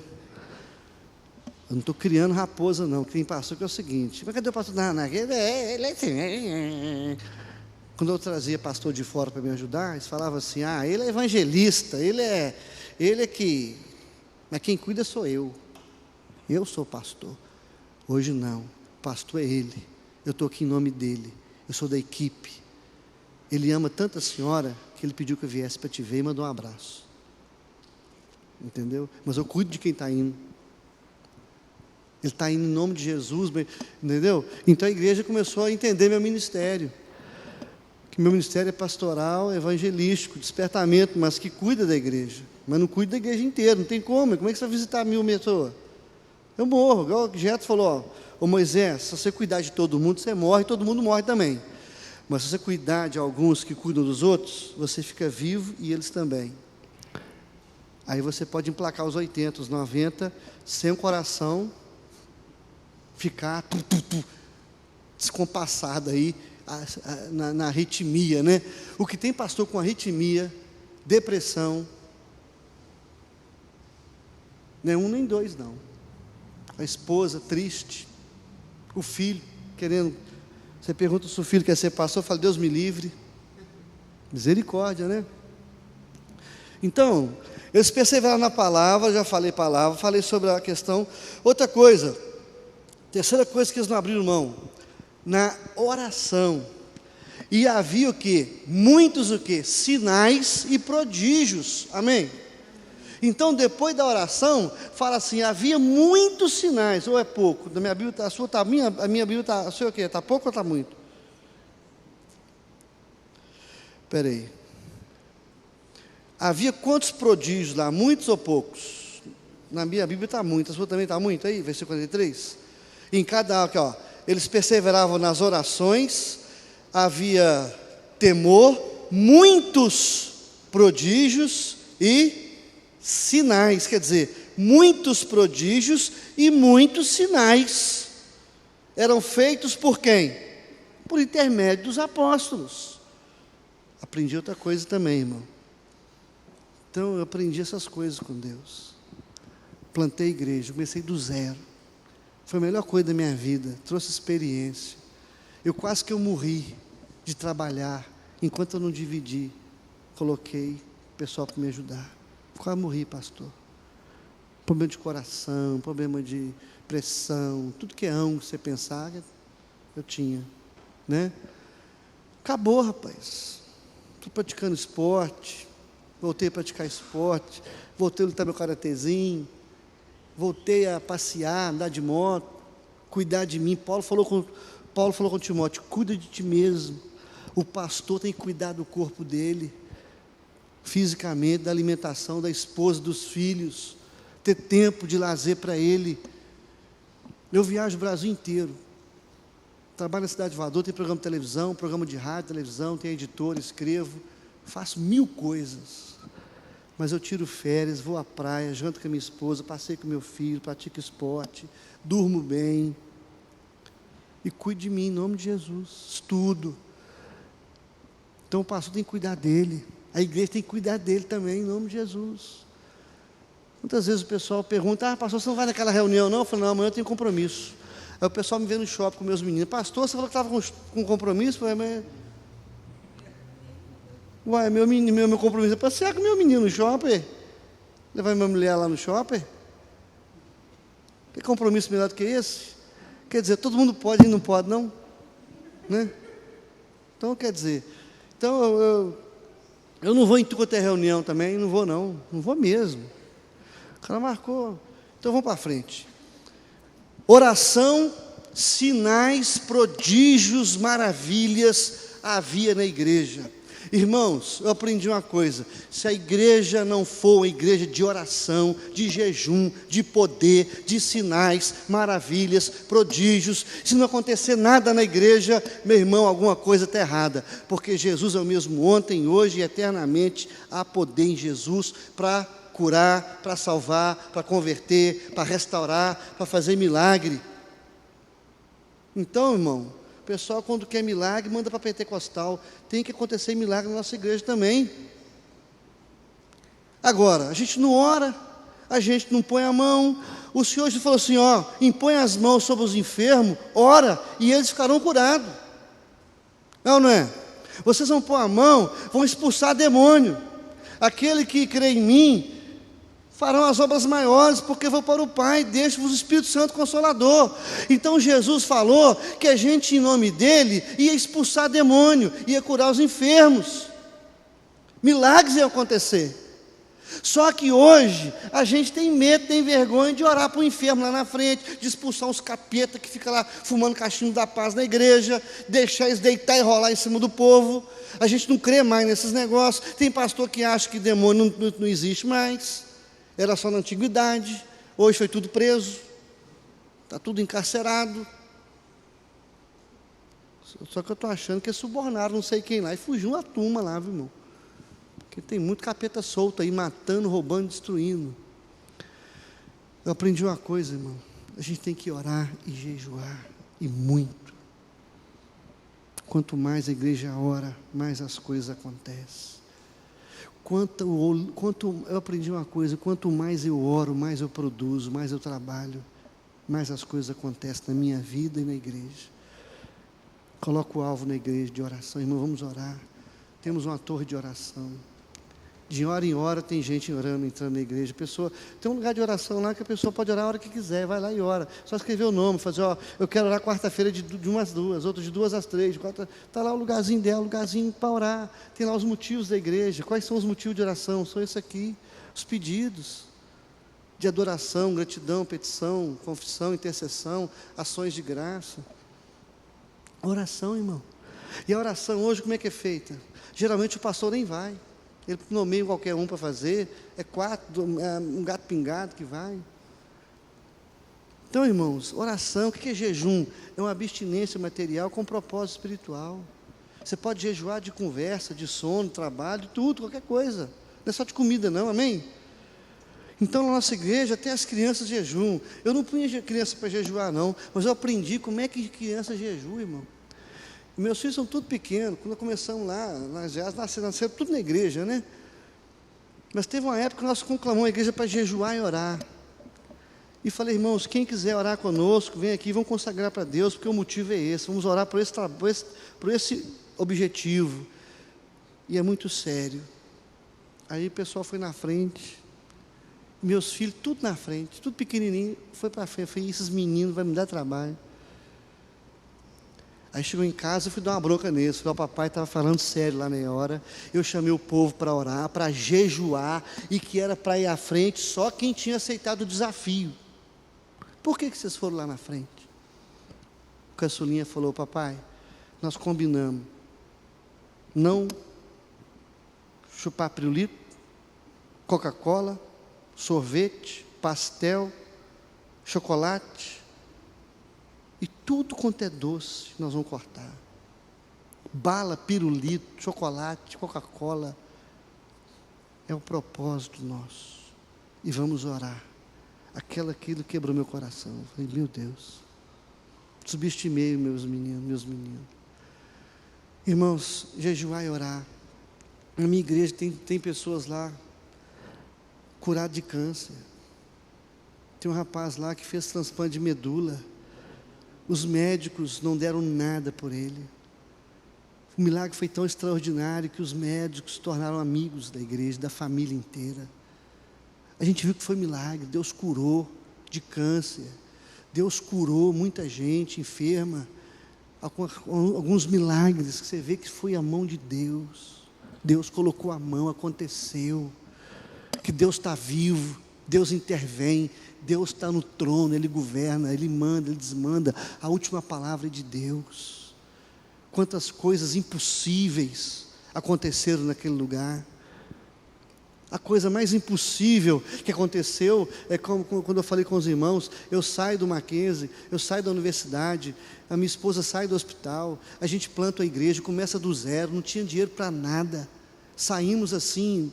Eu não estou criando raposa não, quem passou que é o seguinte, mas cadê o pastor? Ele é assim. Quando eu trazia pastor de fora para me ajudar, eles falavam assim, ele é evangelista, ele é que, mas quem cuida sou eu sou pastor. Hoje não, pastor é ele. Eu estou aqui em nome dele, eu sou da equipe. Ele ama tanto a senhora, que ele pediu que eu viesse para te ver e mandou um abraço. Entendeu? Mas eu cuido de quem está indo. Ele está indo em nome de Jesus, entendeu? Então a igreja começou a entender meu ministério. Que meu ministério é pastoral, evangelístico, despertamento, mas que cuida da igreja. Mas não cuida da igreja inteira, não tem como. Como é que você vai visitar 1000 pessoas? Eu morro, igual o Geto falou, ô Moisés, se você cuidar de todo mundo, você morre, todo mundo morre também. Mas se você cuidar de alguns que cuidam dos outros, você fica vivo e eles também. Aí você pode emplacar os 80, os 90, sem o coração ficar descompassado aí, na arritmia, né? O que tem pastor com arritmia, depressão, não é um nem dois não. A esposa triste, o filho querendo, você pergunta se o filho quer ser pastor, fala, Deus me livre, misericórdia, né? Então, eles perseveraram na palavra, já falei sobre a questão. Outra coisa, terceira coisa que eles não abriram mão, na oração, e havia o quê? Muitos o quê? Sinais e prodígios, amém? Então, depois da oração, fala assim, havia muitos sinais, ou é pouco? Da minha Bíblia, a sua está, a minha Bíblia está, a sua o quê? Está pouco ou está muito? Espera aí. Havia quantos prodígios lá? Muitos ou poucos? Na minha Bíblia está muito, a sua também está muito aí? Versículo 43? Em cada, aqui, ó, eles perseveravam nas orações, havia temor, muitos prodígios e sinais, quer dizer, muitos prodígios e muitos sinais eram feitos por quem? Por intermédio dos apóstolos. Aprendi outra coisa também, irmão. Então eu aprendi essas coisas com Deus. Plantei igreja, comecei do zero. Foi a melhor coisa da minha vida, trouxe experiência. Eu quase que eu morri de trabalhar, enquanto eu não dividi, coloquei o pessoal para me ajudar. Quase morri, pastor. Problema de coração, problema de pressão, tudo que é ângulo que você pensar, eu tinha, né? Acabou, rapaz. Estou praticando esporte, voltei a praticar esporte, voltei a lutar meu karatezinho, voltei a passear, andar de moto, cuidar de mim. Paulo falou com Timóteo, cuida de ti mesmo. O pastor tem que cuidar do corpo dele, fisicamente, da alimentação, da esposa, dos filhos, ter tempo de lazer para ele. Eu viajo o Brasil inteiro, trabalho na cidade de Voador, tem programa de televisão, programa de rádio, televisão, tem editor, escrevo, faço 1000 coisas, mas eu tiro férias, vou à praia, janto com a minha esposa, passeio com meu filho, pratico esporte, durmo bem, e cuide de mim em nome de Jesus, estudo. Então o pastor tem que cuidar dele. A igreja tem que cuidar dele também, em nome de Jesus. Muitas vezes o pessoal pergunta: pastor, você não vai naquela reunião não? Eu falo: não, amanhã eu tenho compromisso. Aí o pessoal me vê no shopping com meus meninos: pastor, você falou que estava com compromisso? Eu falei: uai, meu compromisso é passear com meu menino no shopping, levar minha mulher lá no shopping. Que compromisso melhor do que esse? Quer dizer, todo mundo pode e não pode, não? Né? Então, quer dizer, eu não vou em tudo até reunião também, não vou mesmo. O cara marcou, então vamos para frente. Oração, sinais, prodígios, maravilhas havia na igreja. Irmãos, eu aprendi uma coisa: se a igreja não for uma igreja de oração, de jejum, de poder, de sinais, maravilhas, prodígios, se não acontecer nada na igreja, meu irmão, alguma coisa está errada, porque Jesus é o mesmo ontem, hoje e eternamente. Há poder em Jesus para curar, para salvar, para converter, para restaurar, para fazer milagre. Então, irmão, o pessoal, quando quer milagre, manda para pentecostal. Tem que acontecer milagre na nossa igreja também. Agora, a gente não ora, a gente não põe a mão. O Senhor falou assim: impõe as mãos sobre os enfermos, ora, e eles ficarão curados. Não é? Vocês vão pôr a mão, vão expulsar demônio. Aquele que crê em mim farão as obras maiores, porque vou para o Pai, deixo-vos o Espírito Santo Consolador. Então Jesus falou que a gente, em nome dele, ia expulsar demônio, ia curar os enfermos, milagres iam acontecer. Só que hoje a gente tem medo, tem vergonha de orar para o enfermo lá na frente, de expulsar uns capeta que fica lá fumando cachimbo da paz na igreja, deixar eles deitar e rolar em cima do povo. A gente não crê mais nesses negócios. Tem pastor que acha que demônio não existe mais, era só na antiguidade, hoje foi tudo preso, está tudo encarcerado. Só que eu estou achando que subornaram não sei quem lá e fugiu uma turma lá, viu, irmão? Porque tem muito capeta solto aí, matando, roubando, destruindo. Eu aprendi uma coisa, irmão: a gente tem que orar e jejuar, e muito. Quanto mais a igreja ora, mais as coisas acontecem. Eu aprendi uma coisa: quanto mais eu oro, mais eu produzo, mais eu trabalho, mais as coisas acontecem na minha vida e na igreja. Coloco o alvo na igreja de oração. Irmão, vamos orar. Temos uma torre de oração. De hora em hora tem gente orando, entrando na igreja. Tem um lugar de oração lá que a pessoa pode orar a hora que quiser, vai lá e ora. Só escrever o nome, fazer: eu quero orar quarta-feira de 1 às 2, outras de 2 às 3, está lá o lugarzinho dela, o lugarzinho para orar. Tem lá os motivos da igreja. Quais são os motivos de oração? São esses aqui, os pedidos de adoração, gratidão, petição, confissão, intercessão, ações de graça. Oração, irmão. E a oração hoje como é que é feita? Geralmente o pastor nem vai. Ele nomeia qualquer um para fazer, um gato pingado que vai. Então, irmãos, oração, o que é jejum? É uma abstinência material com propósito espiritual. Você pode jejuar de conversa, de sono, de trabalho, de tudo, qualquer coisa. Não é só de comida não, amém? Então, na nossa igreja, até as crianças jejuam. Eu não punha criança para jejuar não, mas eu aprendi como é que criança jejua, irmão. Meus filhos são tudo pequenos. Quando começamos lá, nós já nasceram tudo na igreja, né? Mas teve uma época que nós conclamamos a igreja para jejuar e orar. E falei: irmãos, quem quiser orar conosco, vem aqui, vamos consagrar para Deus, porque o motivo é esse. Vamos orar por esse objetivo. E é muito sério. Aí o pessoal foi na frente. Meus filhos, tudo na frente, tudo pequenininho, foi para frente. Eu falei: esses meninos vão me dar trabalho. Aí chegou em casa, eu fui dar uma bronca neles. O papai estava falando sério lá na hora. Eu chamei o povo para orar, para jejuar, e que era para ir à frente só quem tinha aceitado o desafio. Por que vocês foram lá na frente? O caçulinha falou: papai, nós combinamos não chupar pirulito, Coca-Cola, sorvete, pastel, chocolate, e tudo quanto é doce nós vamos cortar. Bala, pirulito, chocolate, Coca-Cola. É o propósito nosso. E vamos orar. Aquilo quebrou meu coração. Eu falei: meu Deus, subestimei meus meninos. Irmãos, jejuar e orar. Na minha igreja tem pessoas lá curadas de câncer. Tem um rapaz lá que fez transplante de medula. Os médicos não deram nada por ele. O milagre foi tão extraordinário que os médicos se tornaram amigos da igreja, da família inteira. A gente viu que foi milagre. Deus curou de câncer. Deus curou muita gente enferma. Alguns milagres que você vê que foi a mão de Deus. Deus colocou a mão, aconteceu. Que Deus está vivo, Deus intervém, Deus está no trono, Ele governa, Ele manda, Ele desmanda. A última palavra é de Deus. Quantas coisas impossíveis aconteceram naquele lugar. A coisa mais impossível que aconteceu é como quando eu falei com os irmãos, eu saio do Mackenzie, eu saio da universidade, a minha esposa sai do hospital, a gente planta a igreja, começa do zero, não tinha dinheiro para nada, saímos assim,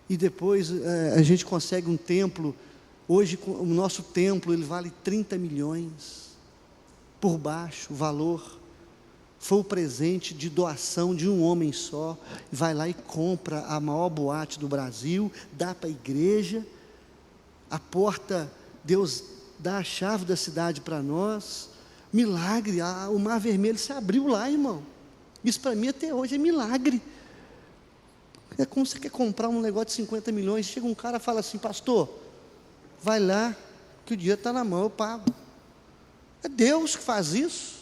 e depois a gente consegue um templo. Hoje o nosso templo ele vale 30 milhões, por baixo o valor. Foi o presente de doação de um homem só, vai lá e compra a maior boate do Brasil, dá para a igreja, a porta, Deus dá a chave da cidade para nós, milagre, o Mar Vermelho se abriu lá, irmão, isso para mim até hoje é milagre. É como você quer comprar um negócio de 50 milhões, chega um cara e fala assim, pastor, vai lá, que o dinheiro está na mão, eu pago. É Deus que faz isso.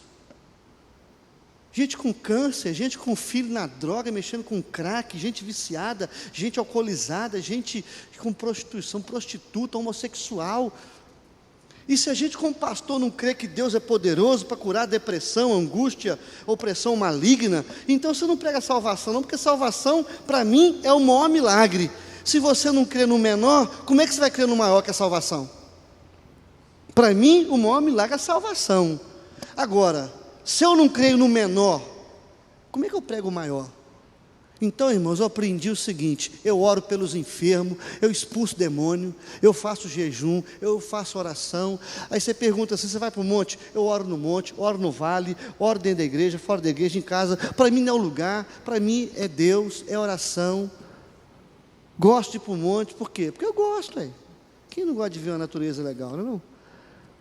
Gente com câncer, gente com filho na droga, mexendo com crack, gente viciada, gente alcoolizada, gente com prostituição, prostituta, homossexual. E se a gente como pastor não crê que Deus é poderoso para curar depressão, angústia, opressão maligna, então você não prega salvação não, porque salvação para mim é o maior milagre. Se você não crê no menor, como é que você vai crer no maior que é a salvação? Para mim o maior milagre é a salvação. Agora, se eu não creio no menor, como é que eu prego o maior? Então, irmãos, eu aprendi o seguinte, eu oro pelos enfermos, eu expulso demônio, eu faço jejum, eu faço oração. Aí você pergunta assim, você vai para o monte? Eu oro no monte, oro no vale, oro dentro da igreja, fora da igreja, em casa. Para mim não é o lugar, para mim é Deus, é oração. Gosto de ir para o monte, por quê? Porque eu gosto, quem não gosta de ver uma natureza legal, não?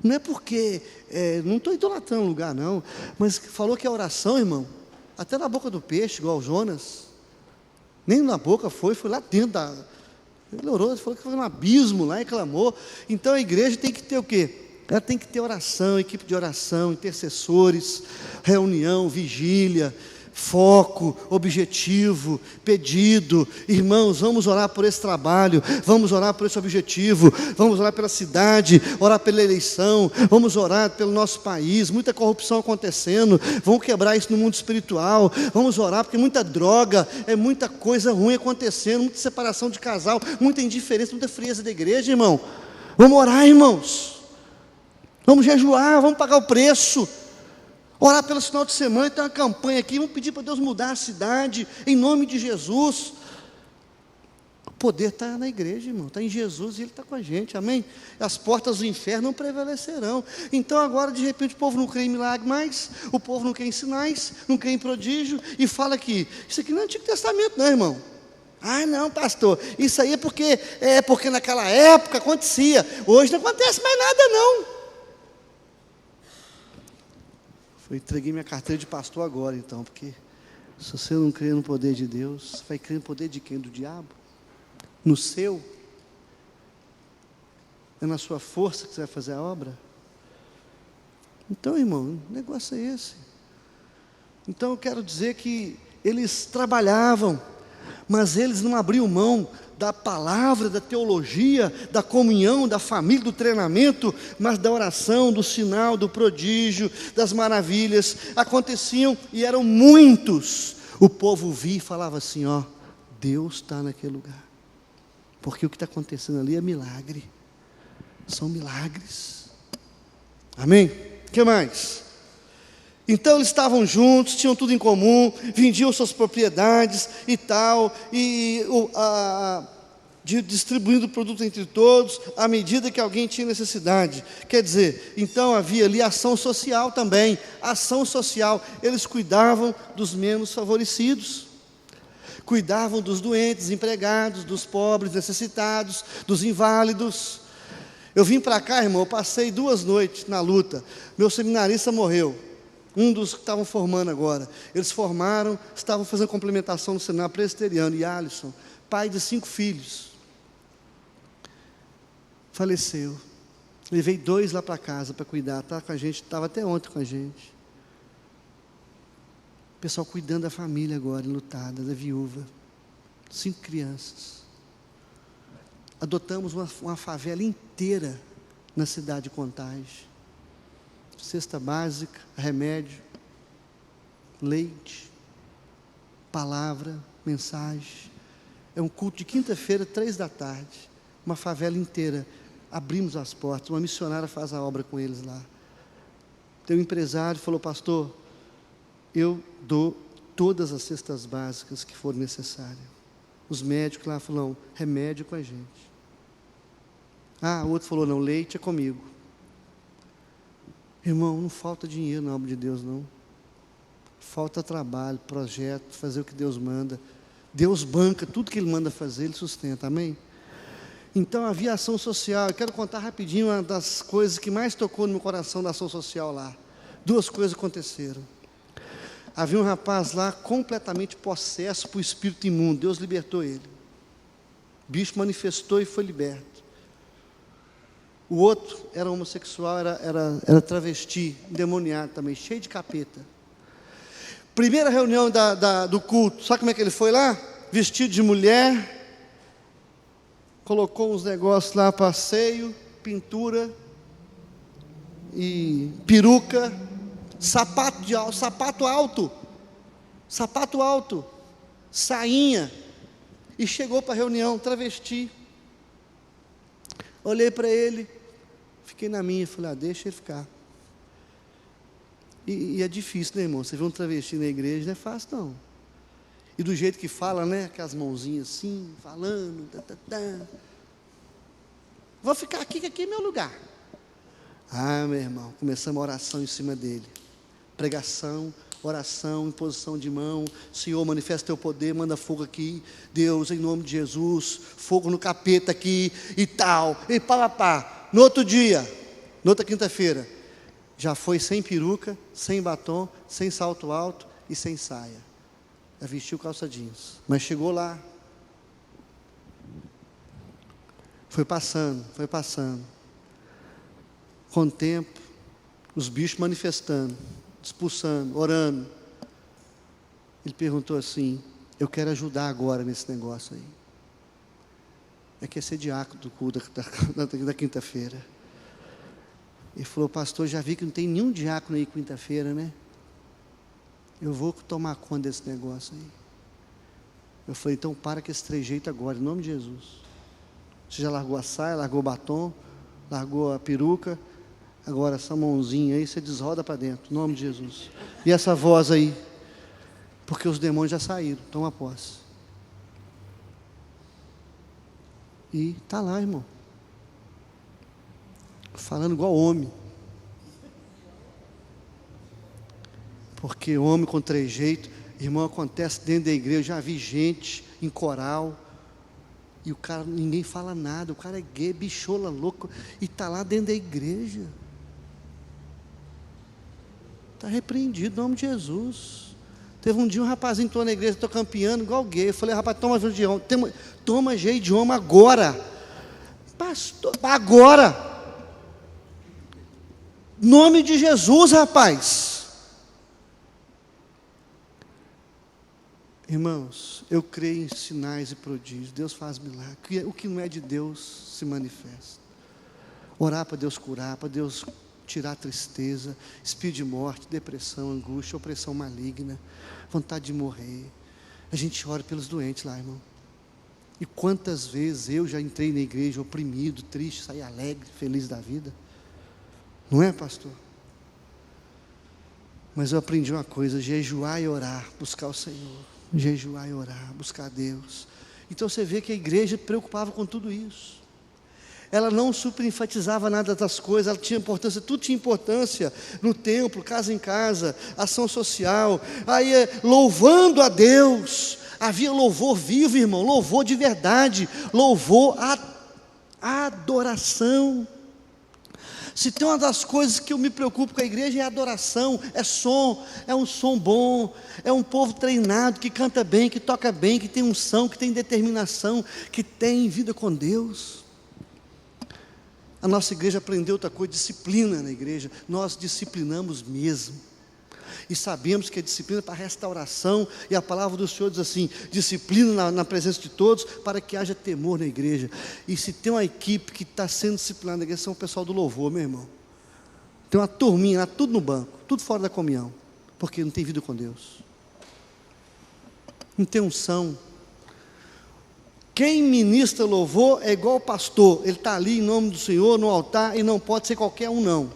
Não é porque, não estou idolatrando o lugar não, mas falou que a oração, irmão, até na boca do peixe, igual o Jonas, nem na boca foi lá dentro ele orou, falou que foi um abismo lá e clamou. Então a igreja tem que ter o quê? Ela tem que ter oração, equipe de oração, intercessores, reunião, vigília, foco, objetivo, pedido. Irmãos, vamos orar por esse trabalho, vamos orar por esse objetivo, vamos orar pela cidade, orar pela eleição, vamos orar pelo nosso país, muita corrupção acontecendo, vamos quebrar isso no mundo espiritual, vamos orar porque muita droga, muita coisa ruim acontecendo, muita separação de casal, muita indiferença, muita frieza da igreja, irmão. Vamos orar, irmãos, vamos jejuar, vamos pagar o preço, orar pelo final de semana. Tem uma campanha aqui, vamos pedir para Deus mudar a cidade, em nome de Jesus. O poder está na igreja, irmão, está em Jesus e Ele está com a gente, amém? As portas do inferno não prevalecerão. Então agora de repente o povo não crê em milagre mais, o povo não crê em sinais, não crê em prodígio, e fala que, isso aqui não é Antigo Testamento não, irmão. Ah não, pastor, isso aí é porque naquela época acontecia, hoje não acontece mais nada não. Eu entreguei minha carteira de pastor agora, então, porque se você não crê no poder de Deus, você vai crer no poder de quem? Do diabo? No seu? É na sua força que você vai fazer a obra? Então, irmão, o negócio é esse. Então, eu quero dizer que eles trabalhavam, mas eles não abriam mão da palavra, da teologia, da comunhão, da família, do treinamento, mas da oração, do sinal, do prodígio, das maravilhas, aconteciam e eram muitos. O povo via e falava assim, Deus está naquele lugar, porque o que está acontecendo ali é milagre, são milagres, amém? O que mais? Então eles estavam juntos, tinham tudo em comum, vendiam suas propriedades e tal, e distribuindo o produto entre todos, à medida que alguém tinha necessidade. Quer dizer, então havia ali ação social também, ação social. Eles cuidavam dos menos favorecidos, cuidavam dos doentes, desempregados, dos pobres, necessitados, dos inválidos. Eu vim para cá, irmão, eu passei 2 noites na luta. Meu seminarista morreu, um dos que estavam formando agora. Eles formaram, estavam fazendo complementação no seminário presbiteriano, e Alisson, pai de 5 filhos, faleceu. Levei 2 lá para casa para cuidar, estava com a gente, estava até ontem com a gente. O pessoal cuidando da família agora, enlutada, da viúva, 5 crianças. Adotamos uma favela inteira na cidade de Contagem. Cesta básica, remédio, leite, palavra, mensagem. É um culto de quinta-feira, 3h, uma favela inteira. Abrimos as portas, uma missionária faz a obra com eles lá. Tem um empresário falou: pastor, eu dou todas as cestas básicas que forem necessárias. Os médicos lá falaram: remédio com a gente. O outro falou: não, leite é comigo. Irmão, não falta dinheiro na obra de Deus, não. Falta trabalho, projeto, fazer o que Deus manda. Deus banca, tudo que Ele manda fazer, Ele sustenta, amém? Então havia ação social. Eu quero contar rapidinho uma das coisas que mais tocou no meu coração da ação social lá. 2 coisas aconteceram. Havia um rapaz lá completamente possesso por espírito imundo. Deus libertou ele. O bicho manifestou e foi liberto. O outro era homossexual, era travesti, endemoniado também, cheio de capeta. Primeira reunião do culto, sabe como é que ele foi lá? Vestido de mulher, colocou uns negócios lá, passeio, pintura e peruca, sapato alto, sainha, e chegou para a reunião, travesti. Olhei para ele, fiquei na minha, falei: deixa ele ficar. E é difícil, né, irmão? Você vê um travesti na igreja, não é fácil, não. E do jeito que fala, né, com as mãozinhas assim, falando, vou ficar aqui, que aqui é meu lugar. Meu irmão, começamos a oração em cima dele. Pregação, oração, imposição de mão. Senhor, manifesta teu poder, manda fogo aqui. Deus, em nome de Jesus, fogo no capeta aqui e tal. E pá. No outro dia, na outra quinta-feira, já foi sem peruca, sem batom, sem salto alto e sem saia. Já vestiu calça jeans. Mas chegou lá. Foi passando. Com o tempo, os bichos manifestando, expulsando, orando. Ele perguntou assim: eu quero ajudar agora nesse negócio aí. Quer ser diácono do culto da quinta-feira. Ele falou: pastor, já vi que não tem nenhum diácono aí quinta-feira, né? Eu vou tomar conta desse negócio aí. Eu falei: então para com esse trejeito agora, em nome de Jesus. Você já largou a saia, largou o batom, largou a peruca, agora essa mãozinha aí, você desroda para dentro, em nome de Jesus. E essa voz aí? Porque os demônios já saíram, toma posse. E está lá, irmão, falando igual homem. Porque homem com trejeito, irmão, acontece dentro da igreja. Eu já vi gente em coral, e o cara, ninguém fala nada, o cara é gay, bichola, louco, e está lá dentro da igreja. Está repreendido em nome de Jesus. Teve um dia um rapazinho entrou na igreja, estou campeando igual gay. Eu falei: rapaz, toma jeito de homem, toma jeito de homem agora. Pastor, agora. Nome de Jesus, rapaz. Irmãos, eu creio em sinais e prodígios. Deus faz milagres. O que não é de Deus se manifesta. Orar para Deus curar, para Deus tirar a tristeza, espírito de morte, depressão, angústia, opressão maligna, vontade de morrer. A gente ora pelos doentes lá, irmão. E quantas vezes eu já entrei na igreja oprimido, triste, saí alegre, feliz da vida. Não é, pastor? Mas eu aprendi uma coisa: jejuar e orar, buscar o Senhor. Jejuar e orar, buscar Deus. Então você vê que a igreja preocupava com tudo isso. Ela não superenfatizava nada das coisas, ela tinha importância, tudo tinha importância, no templo, casa em casa, ação social, aí louvando a Deus, havia louvor vivo, irmão, louvor de verdade, louvor, adoração. Se tem uma das coisas que eu me preocupo com a igreja é a adoração, é um som bom, é um povo treinado, que canta bem, que toca bem, que tem unção, que tem determinação, que tem vida com Deus. A nossa igreja aprendeu outra coisa, disciplina na igreja, nós disciplinamos mesmo, e sabemos que a disciplina é para restauração, e a palavra do Senhor diz assim, disciplina na presença de todos, para que haja temor na igreja. E se tem uma equipe que está sendo disciplinada na igreja, são o pessoal do louvor, meu irmão. Tem uma turminha, tudo no banco, tudo fora da comunhão, porque não tem vida com Deus, não tem unção. Quem ministra louvor é igual o pastor, ele está ali em nome do Senhor, no altar, e não pode ser qualquer um não,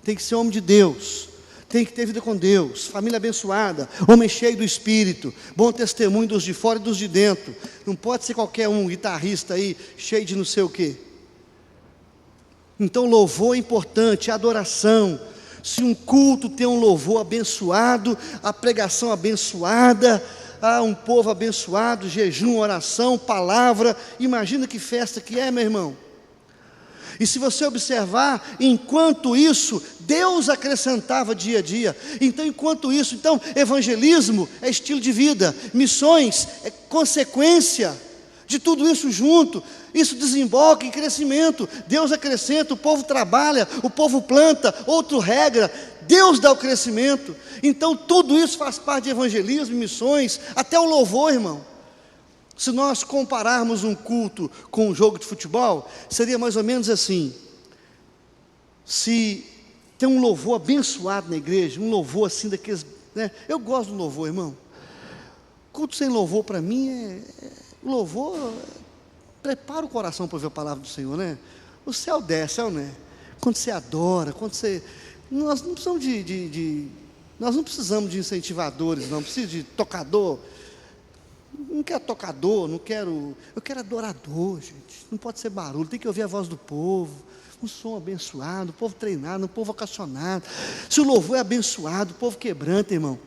tem que ser homem de Deus, tem que ter vida com Deus, família abençoada, homem cheio do Espírito, bom testemunho dos de fora e dos de dentro, não pode ser qualquer um, guitarrista aí, cheio de não sei o quê. Então louvor é importante, adoração. Se um culto tem um louvor abençoado, a pregação abençoada, um povo abençoado, jejum, oração, palavra, imagina que festa que é, meu irmão. E se você observar, enquanto isso, Deus acrescentava dia a dia. Então, enquanto isso, evangelismo é estilo de vida, missões é consequência de tudo isso junto. Isso desemboca em crescimento. Deus acrescenta, o povo trabalha, o povo planta, outro regra, Deus dá o crescimento. Então tudo isso faz parte de evangelismo, missões, até o louvor, irmão. Se nós compararmos um culto com um jogo de futebol, seria mais ou menos assim: se tem um louvor abençoado na igreja, um louvor assim daqueles, né? Eu gosto do louvor, irmão. Culto sem louvor para mim louvor prepara o coração para ouvir a palavra do Senhor, né? O céu desce, né? Quando você adora, quando você... Nós não precisamos nós não precisamos de incentivadores, não precisa de tocador. Não quero tocador, eu quero adorador, gente. Não pode ser barulho, tem que ouvir a voz do povo, um som abençoado, o povo treinado, o povo vocacionado. Se o louvor é abençoado, o povo quebranta, irmão.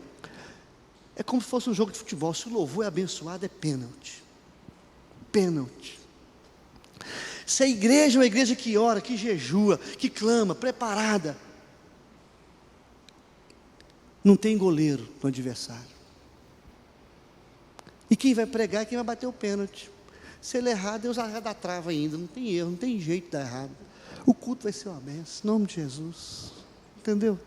É como se fosse um jogo de futebol. Se o louvor é abençoado, é pênalti. Pênalti. Se a igreja é uma igreja que ora, que jejua, que clama, preparada, não tem goleiro no adversário. E quem vai pregar é quem vai bater o pênalti. Se ele errar, Deus arreda a trava ainda. Não tem erro, não tem jeito de dar errado. O culto vai ser uma bênção, em nome de Jesus. Entendeu?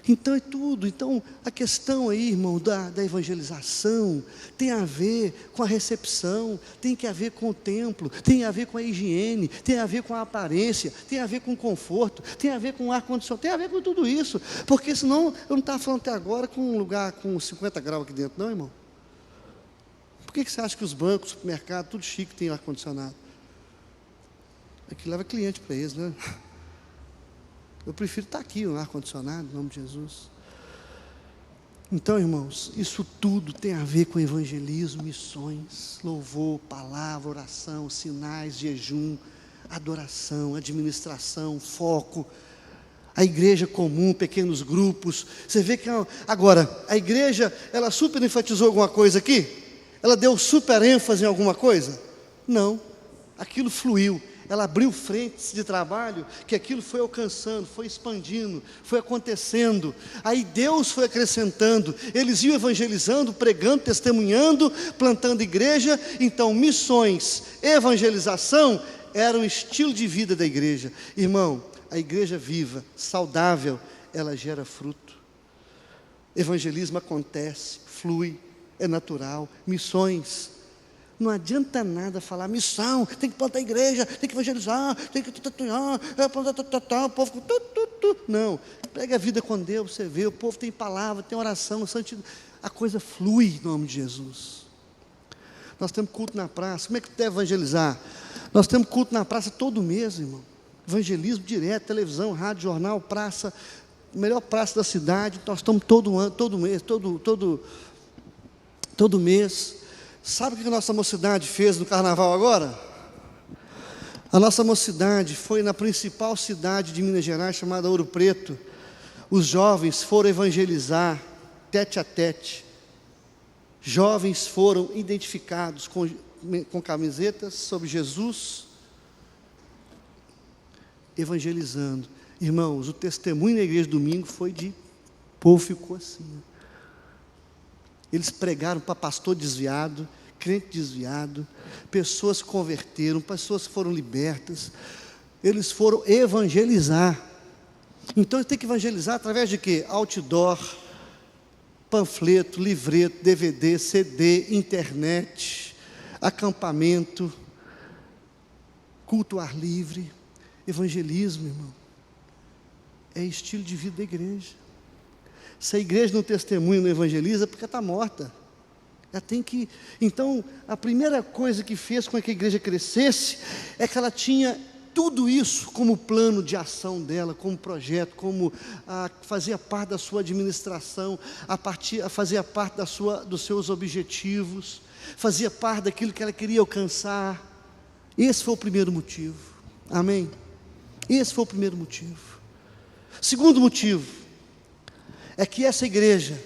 Então é tudo. Então a questão aí, irmão, da evangelização tem a ver com a recepção, tem que a ver com o templo, tem a ver com a higiene, tem a ver com a aparência, tem a ver com o conforto, tem a ver com o ar-condicionado, tem a ver com tudo isso. Porque senão, eu não estava falando até agora com um lugar com 50 graus aqui dentro, não, irmão? Por que você acha que os bancos, supermercados, tudo chique tem ar-condicionado? É que leva cliente para eles, né? Eu prefiro estar aqui no ar-condicionado, em nome de Jesus. Então, irmãos, isso tudo tem a ver com evangelismo, missões, louvor, palavra, oração, sinais, jejum, adoração, administração, foco, a igreja comum, pequenos grupos. Você vê que agora, a igreja, ela super enfatizou alguma coisa aqui? Ela deu super ênfase em alguma coisa? Não, aquilo fluiu. Ela abriu frentes de trabalho, que aquilo foi alcançando, foi expandindo, foi acontecendo. Aí Deus foi acrescentando, eles iam evangelizando, pregando, testemunhando, plantando igreja. Então missões, evangelização, era um estilo de vida da igreja. Irmão, a igreja viva, saudável, ela gera fruto. Evangelismo acontece, flui, é natural. Missões, não adianta nada falar missão, tem que plantar igreja, tem que evangelizar, tem que o povo não, pega a vida com Deus, você vê, o povo tem palavra, tem oração, a coisa flui em nome de Jesus. Nós temos culto na praça. Como é que deve evangelizar? Nós temos culto na praça todo mês, irmão. Evangelismo direto, televisão, rádio, jornal, praça, melhor praça da cidade. Nós estamos todo ano, todo mês. Sabe o que a nossa mocidade fez no carnaval agora? A nossa mocidade foi na principal cidade de Minas Gerais, chamada Ouro Preto. Os jovens foram evangelizar, tete a tete. Jovens foram identificados com camisetas sobre Jesus, evangelizando. Irmãos, o testemunho na igreja domingo foi o povo ficou assim. Eles pregaram para pastor desviado, crente desviado, pessoas se converteram, pessoas foram libertas. Eles foram evangelizar. Então tem que evangelizar através de quê? Outdoor, panfleto, livreto, DVD, CD, internet, acampamento, culto ao ar livre. Evangelismo, irmão, é estilo de vida da igreja. Se a igreja não testemunha, não evangeliza, é porque está morta. Ela tem que. Então, a primeira coisa que fez com que a igreja crescesse é que ela tinha tudo isso como plano de ação dela, como projeto, como fazia parte da sua administração, fazia parte dos seus objetivos, fazia parte daquilo que ela queria alcançar. Esse foi o primeiro motivo. Amém? Esse foi o primeiro motivo. Segundo motivo é que essa igreja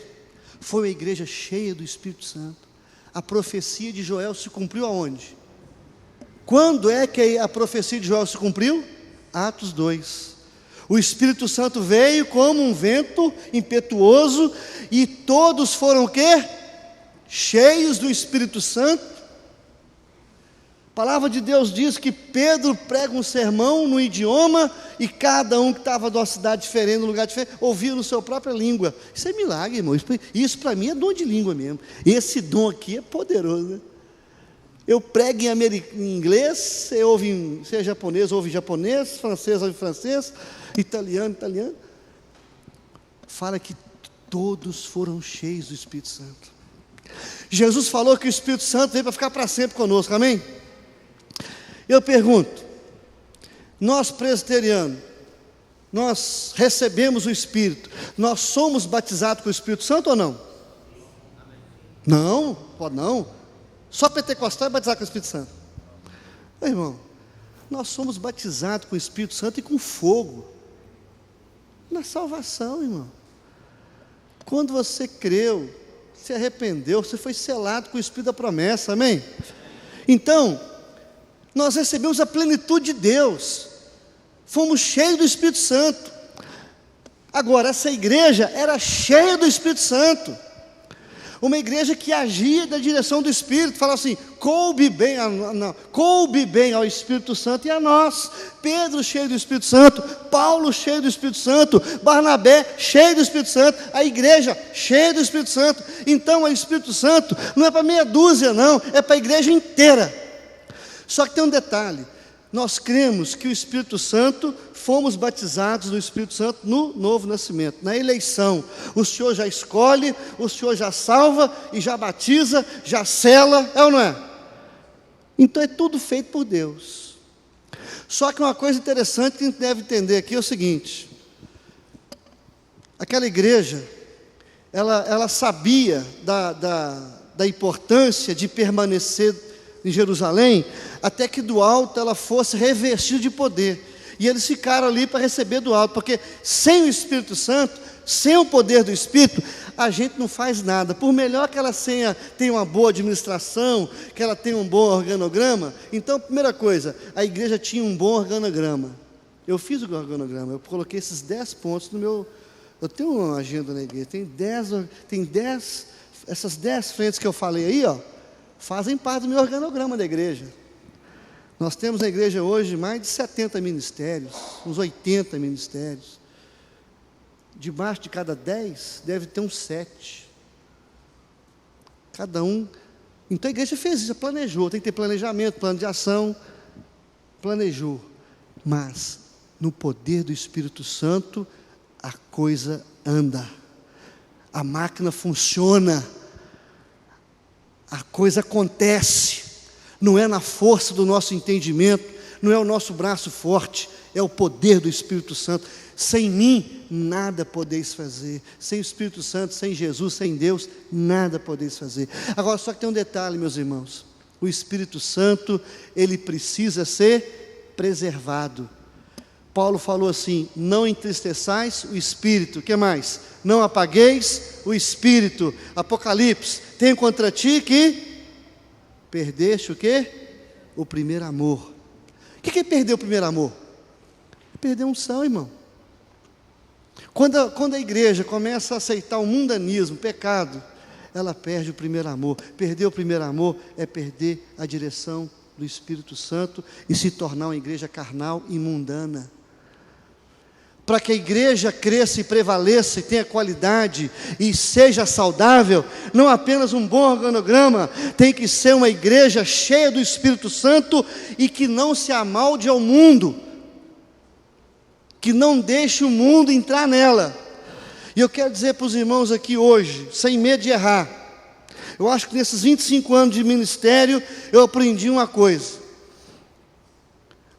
foi uma igreja cheia do Espírito Santo. A profecia de Joel se cumpriu aonde? Quando é que a profecia de Joel se cumpriu? Atos 2. O Espírito Santo veio como um vento impetuoso e todos foram o quê? Cheios do Espírito Santo. A palavra de Deus diz que Pedro prega um sermão no idioma e cada um que estava de uma cidade diferente, num lugar diferente, ouvia na sua própria língua. Isso é milagre, irmão. Isso para mim é dom de língua mesmo. Esse dom aqui é poderoso, né? Eu prego em inglês, você é japonês, ouve japonês, francês, ouve francês, italiano. Fala que todos foram cheios do Espírito Santo. Jesus falou que o Espírito Santo veio para ficar para sempre conosco, amém? Eu pergunto, nós presbiterianos, nós recebemos o Espírito, nós somos batizados com o Espírito Santo ou não? Não, pode não. Só pentecostal é batizado com o Espírito Santo. Meu irmão, nós somos batizados com o Espírito Santo e com fogo. Na salvação, irmão. Quando você creu, se arrependeu, você foi selado com o Espírito da promessa, amém? Então, nós recebemos a plenitude de Deus. Fomos cheios do Espírito Santo. Agora, essa igreja era cheia do Espírito Santo. Uma igreja que agia da direção do Espírito, fala assim, coube bem ao Espírito Santo e a nós. Pedro cheio do Espírito Santo, Paulo cheio do Espírito Santo, Barnabé cheio do Espírito Santo, a igreja cheia do Espírito Santo. Então o Espírito Santo não é para meia dúzia não, é para a igreja inteira. Só que tem um detalhe, nós cremos que o Espírito Santo, fomos batizados no Espírito Santo no novo nascimento, na eleição. O Senhor já escolhe, o Senhor já salva e já batiza, já sela, é ou não é? Então é tudo feito por Deus. Só que uma coisa interessante que a gente deve entender aqui é o seguinte, aquela igreja, ela sabia da importância de permanecer em Jerusalém, até que do alto ela fosse revestida de poder, e eles ficaram ali para receber do alto, porque sem o Espírito Santo, sem o poder do Espírito, a gente não faz nada. Por melhor que ela tenha uma boa administração, que ela tenha um bom organograma. Então, primeira coisa, a igreja tinha um bom organograma. Eu fiz o organograma, eu coloquei esses 10 pontos no meu. Eu tenho uma agenda na igreja, essas 10 frentes que eu falei aí, ó, fazem parte do meu organograma da igreja. Nós temos na igreja hoje mais de 70 ministérios, uns 80 ministérios. Debaixo de cada 10, deve ter uns 7. Cada um. Então a igreja fez isso, planejou, tem que ter planejamento, plano de ação, planejou. Mas, no poder do Espírito Santo, a coisa anda. A máquina funciona. A coisa acontece. Não é na força do nosso entendimento, não é o nosso braço forte, é o poder do Espírito Santo. Sem mim, nada podeis fazer. Sem o Espírito Santo, sem Jesus, sem Deus, nada podeis fazer. Agora, só que tem um detalhe, meus irmãos. O Espírito Santo, ele precisa ser preservado. Paulo falou assim: não entristeçais o Espírito. O que mais? Não apagueis o Espírito. Apocalipse: tenho contra ti que perdeste o quê? O primeiro amor. O que é perder o primeiro amor? É perder a unção, irmão. Quando a igreja começa a aceitar o mundanismo, o pecado, ela perde o primeiro amor. Perder o primeiro amor é perder a direção do Espírito Santo e se tornar uma igreja carnal e mundana. Para que a igreja cresça e prevaleça e tenha qualidade e seja saudável, não apenas um bom organograma, tem que ser uma igreja cheia do Espírito Santo e que não se amolde ao mundo, que não deixe o mundo entrar nela. E eu quero dizer para os irmãos aqui hoje, sem medo de errar, eu acho que nesses 25 anos de ministério, eu aprendi uma coisa: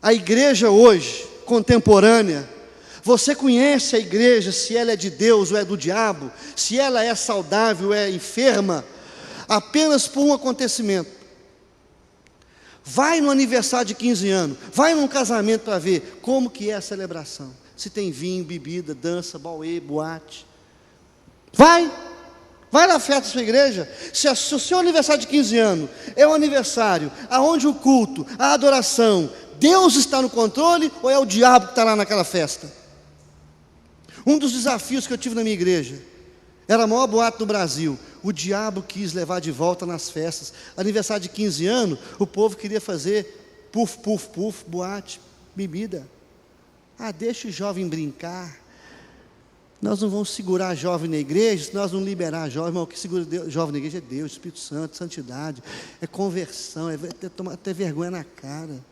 a igreja hoje, contemporânea, você conhece a igreja, se ela é de Deus ou é do diabo, se ela é saudável ou é enferma, apenas por um acontecimento. Vai no aniversário de 15 anos, vai num casamento para ver como que é a celebração. Se tem vinho, bebida, dança, bauê, boate. Vai na festa da sua igreja. Se o seu aniversário de 15 anos é um aniversário aonde o culto, a adoração, Deus está no controle ou é o diabo que está lá naquela festa? Um dos desafios que eu tive na minha igreja, era a maior boate do Brasil, o diabo quis levar de volta nas festas. Aniversário de 15 anos, o povo queria fazer puf, puf, puf, boate, bebida. Deixa o jovem brincar. Nós não vamos segurar jovem na igreja, se nós não liberar jovem. Irmão, o que segura jovem na igreja é Deus, Espírito Santo, santidade, é conversão, é ter vergonha na cara.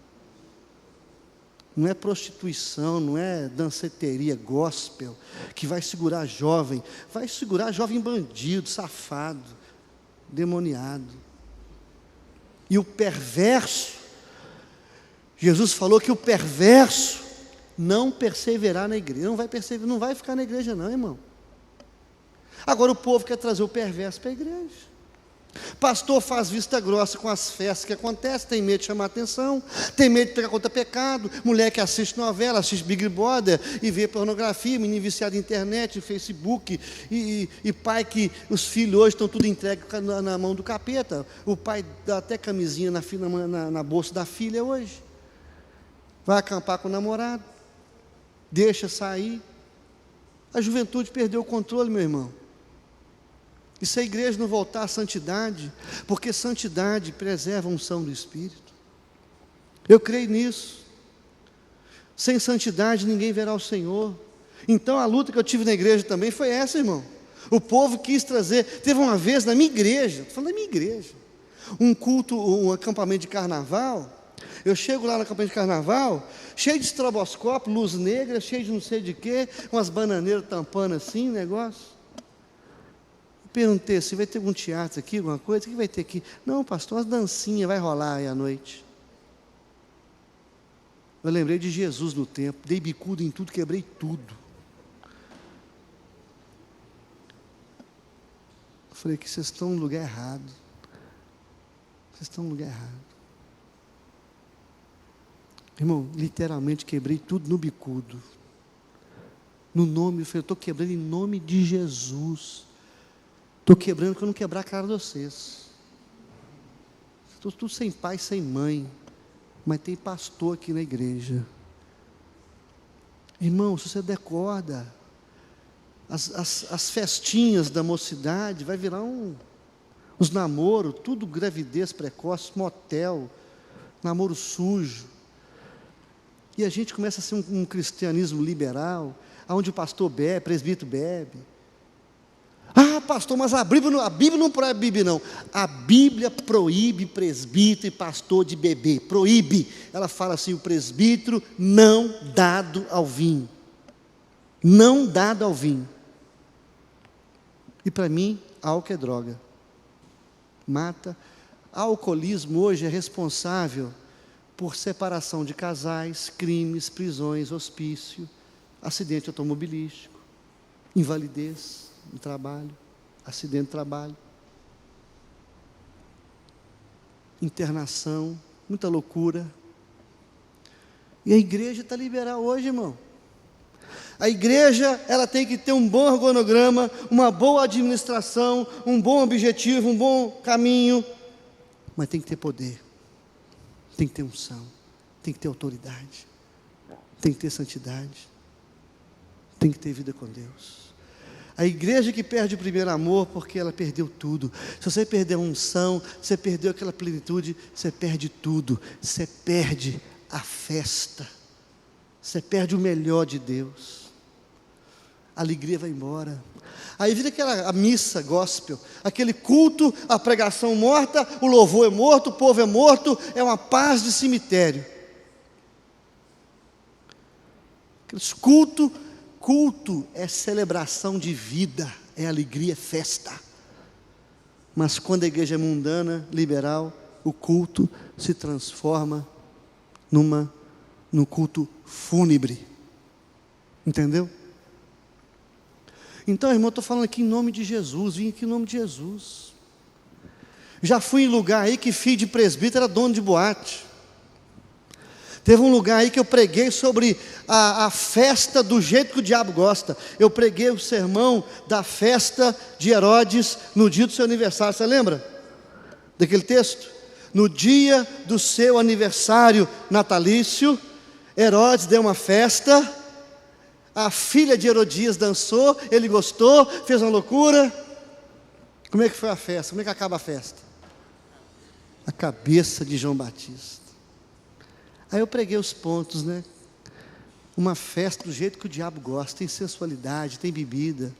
Não é prostituição, não é danceteria, gospel, que vai segurar jovem. Vai segurar jovem bandido, safado, demoniado. E o perverso, Jesus falou que o perverso não perseverar na igreja. Não vai perseverar, não vai ficar na igreja não, irmão. Agora o povo quer trazer o perverso para a igreja. Pastor faz vista grossa com as festas que acontecem, tem medo de chamar atenção, tem medo de pegar contra pecado. Mulher que assiste novela, assiste Big Brother e vê pornografia, menino viciado em internet, em Facebook, e pai que os filhos hoje estão tudo entregue na mão do capeta. O pai dá até camisinha na bolsa da filha hoje. Vai acampar com o namorado, deixa sair. A juventude perdeu o controle, meu irmão. E se a igreja não voltar à santidade, porque santidade preserva a unção do Espírito. Eu creio nisso. Sem santidade ninguém verá o Senhor. Então a luta que eu tive na igreja também foi essa, irmão. O povo quis trazer. Teve uma vez na minha igreja, estou falando da minha igreja, um culto, um acampamento de carnaval. Eu chego lá no acampamento de carnaval, cheio de estroboscópio, luz negra, cheio de não sei de quê, umas bananeiras tampando assim, negócio. Perguntei assim: vai ter algum teatro aqui, alguma coisa? O que vai ter aqui? Não, pastor, umas dancinhas, vai rolar aí à noite. Eu lembrei de Jesus no templo, dei bicudo em tudo, quebrei tudo. Eu falei que vocês estão no lugar errado. Vocês estão no lugar errado. Irmão, literalmente quebrei tudo no bicudo. No nome, eu falei: eu estou quebrando em nome de Jesus. Estou quebrando para não quebrar a cara de vocês. Estou tudo sem pai, sem mãe. Mas tem pastor aqui na igreja. Irmão, se você decorda, as festinhas da mocidade, vai virar os namoros, tudo gravidez precoce, motel, namoro sujo. E a gente começa a ser um cristianismo liberal, onde o pastor bebe, presbítero bebe. Pastor, mas a Bíblia não proíbe beber, não. A Bíblia proíbe presbítero e pastor de beber, proíbe. Ela fala assim: o presbítero não dado ao vinho. Não dado ao vinho. E para mim, álcool é droga. Mata. Alcoolismo hoje é responsável por separação de casais, crimes, prisões, hospício. acidente automobilístico, invalidez no trabalho, acidente de trabalho, internação, muita loucura. E a igreja está liberal hoje, irmão. A igreja, ela tem que ter um bom organograma, uma boa administração, um bom objetivo, um bom caminho, mas tem que ter poder, tem que ter unção, tem que ter autoridade, tem que ter santidade, tem que ter vida com Deus. A igreja que perde o primeiro amor, porque ela perdeu tudo. Se você perder a unção, você perdeu aquela plenitude, você perde tudo. Você perde a festa, você perde o melhor de Deus. A alegria vai embora. Aí vira a missa gospel, aquele culto, a pregação morta, o louvor é morto, o povo é morto, é uma paz de cemitério. Culto é celebração de vida, é alegria, é festa. Mas quando a igreja é mundana, liberal, o culto se transforma num culto fúnebre. Entendeu? Então, irmão, eu estou falando aqui em nome de Jesus, vim aqui em nome de Jesus. Já fui em lugar aí que filho de presbítero era dono de boate. Teve um lugar aí que eu preguei sobre a festa do jeito que o diabo gosta. Eu preguei o sermão da festa de Herodes no dia do seu aniversário. Você lembra daquele texto? No dia do seu aniversário natalício, Herodes deu uma festa. A filha de Herodias dançou, ele gostou, fez uma loucura. Como é que foi a festa? Como é que acaba a festa? A cabeça de João Batista. Aí eu preguei os pontos, né? Uma festa do jeito que o diabo gosta, tem sensualidade, tem bebida,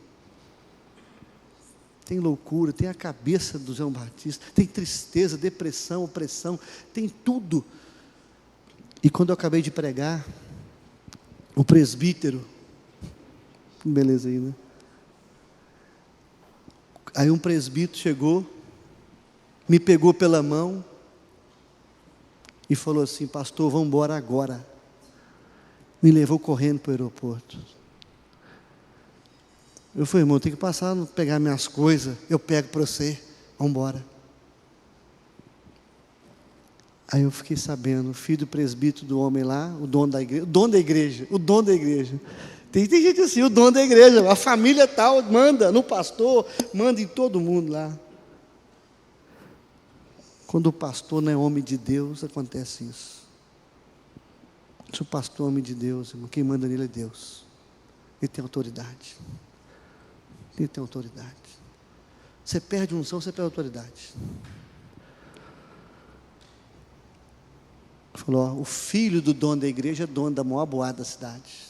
tem loucura, tem a cabeça do João Batista, tem tristeza, depressão, opressão, tem tudo. E quando eu acabei de pregar, o presbítero, beleza aí, né? Aí um presbítero chegou, me pegou pela mão e falou assim: pastor, vamos embora agora. Me levou correndo para o aeroporto. Eu falei: irmão, tem que passar, pegar minhas coisas, eu pego para você, vamos embora. Aí eu fiquei sabendo, o filho do presbítero do homem lá, o dono da igreja. Tem gente assim, o dono da igreja, a família tal, manda no pastor, manda em todo mundo lá. Quando o pastor não é homem de Deus, acontece isso. Se o pastor é homem de Deus, irmão, quem manda nele é Deus. Ele tem autoridade. Ele tem autoridade. Você perde unção, você perde autoridade. Falou: ó, o filho do dono da igreja é dono da maior boate da cidade.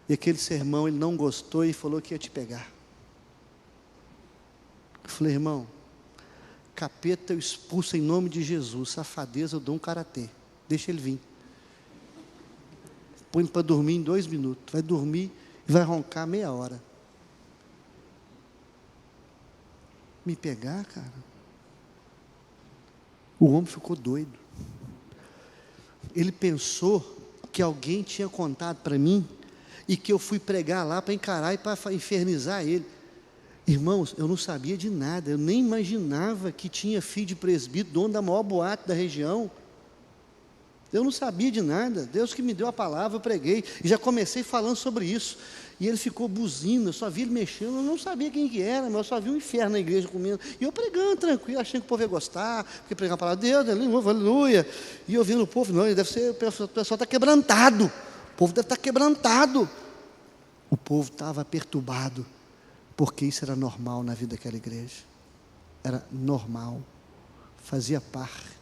E aquele sermão ele não gostou e falou que ia te pegar. Eu falei: irmão, capeta eu expulso em nome de Jesus, safadeza eu dou um karatê, deixa ele vir. Põe para dormir em 2 minutos, vai dormir e vai roncar meia hora. Me pegar, cara? O homem ficou doido. Ele pensou que alguém tinha contado para mim e que eu fui pregar lá para encarar e para infernizar ele. Irmãos, eu não sabia de nada, eu nem imaginava que tinha filho de presbítero, dono da maior boate da região. Eu não sabia de nada, Deus que me deu a palavra, eu preguei, e já comecei falando sobre isso. E ele ficou buzina, eu só vi ele mexendo, eu não sabia quem que era, mas eu só vi um inferno na igreja comendo. E eu pregando tranquilo, achando que o povo ia gostar, porque pregar a palavra de Deus, aleluia. E eu vendo o povo, não, deve ser, o pessoal está quebrantado, o povo deve estar quebrantado. O povo estava perturbado, porque isso era normal na vida daquela igreja. Era normal, fazia parte,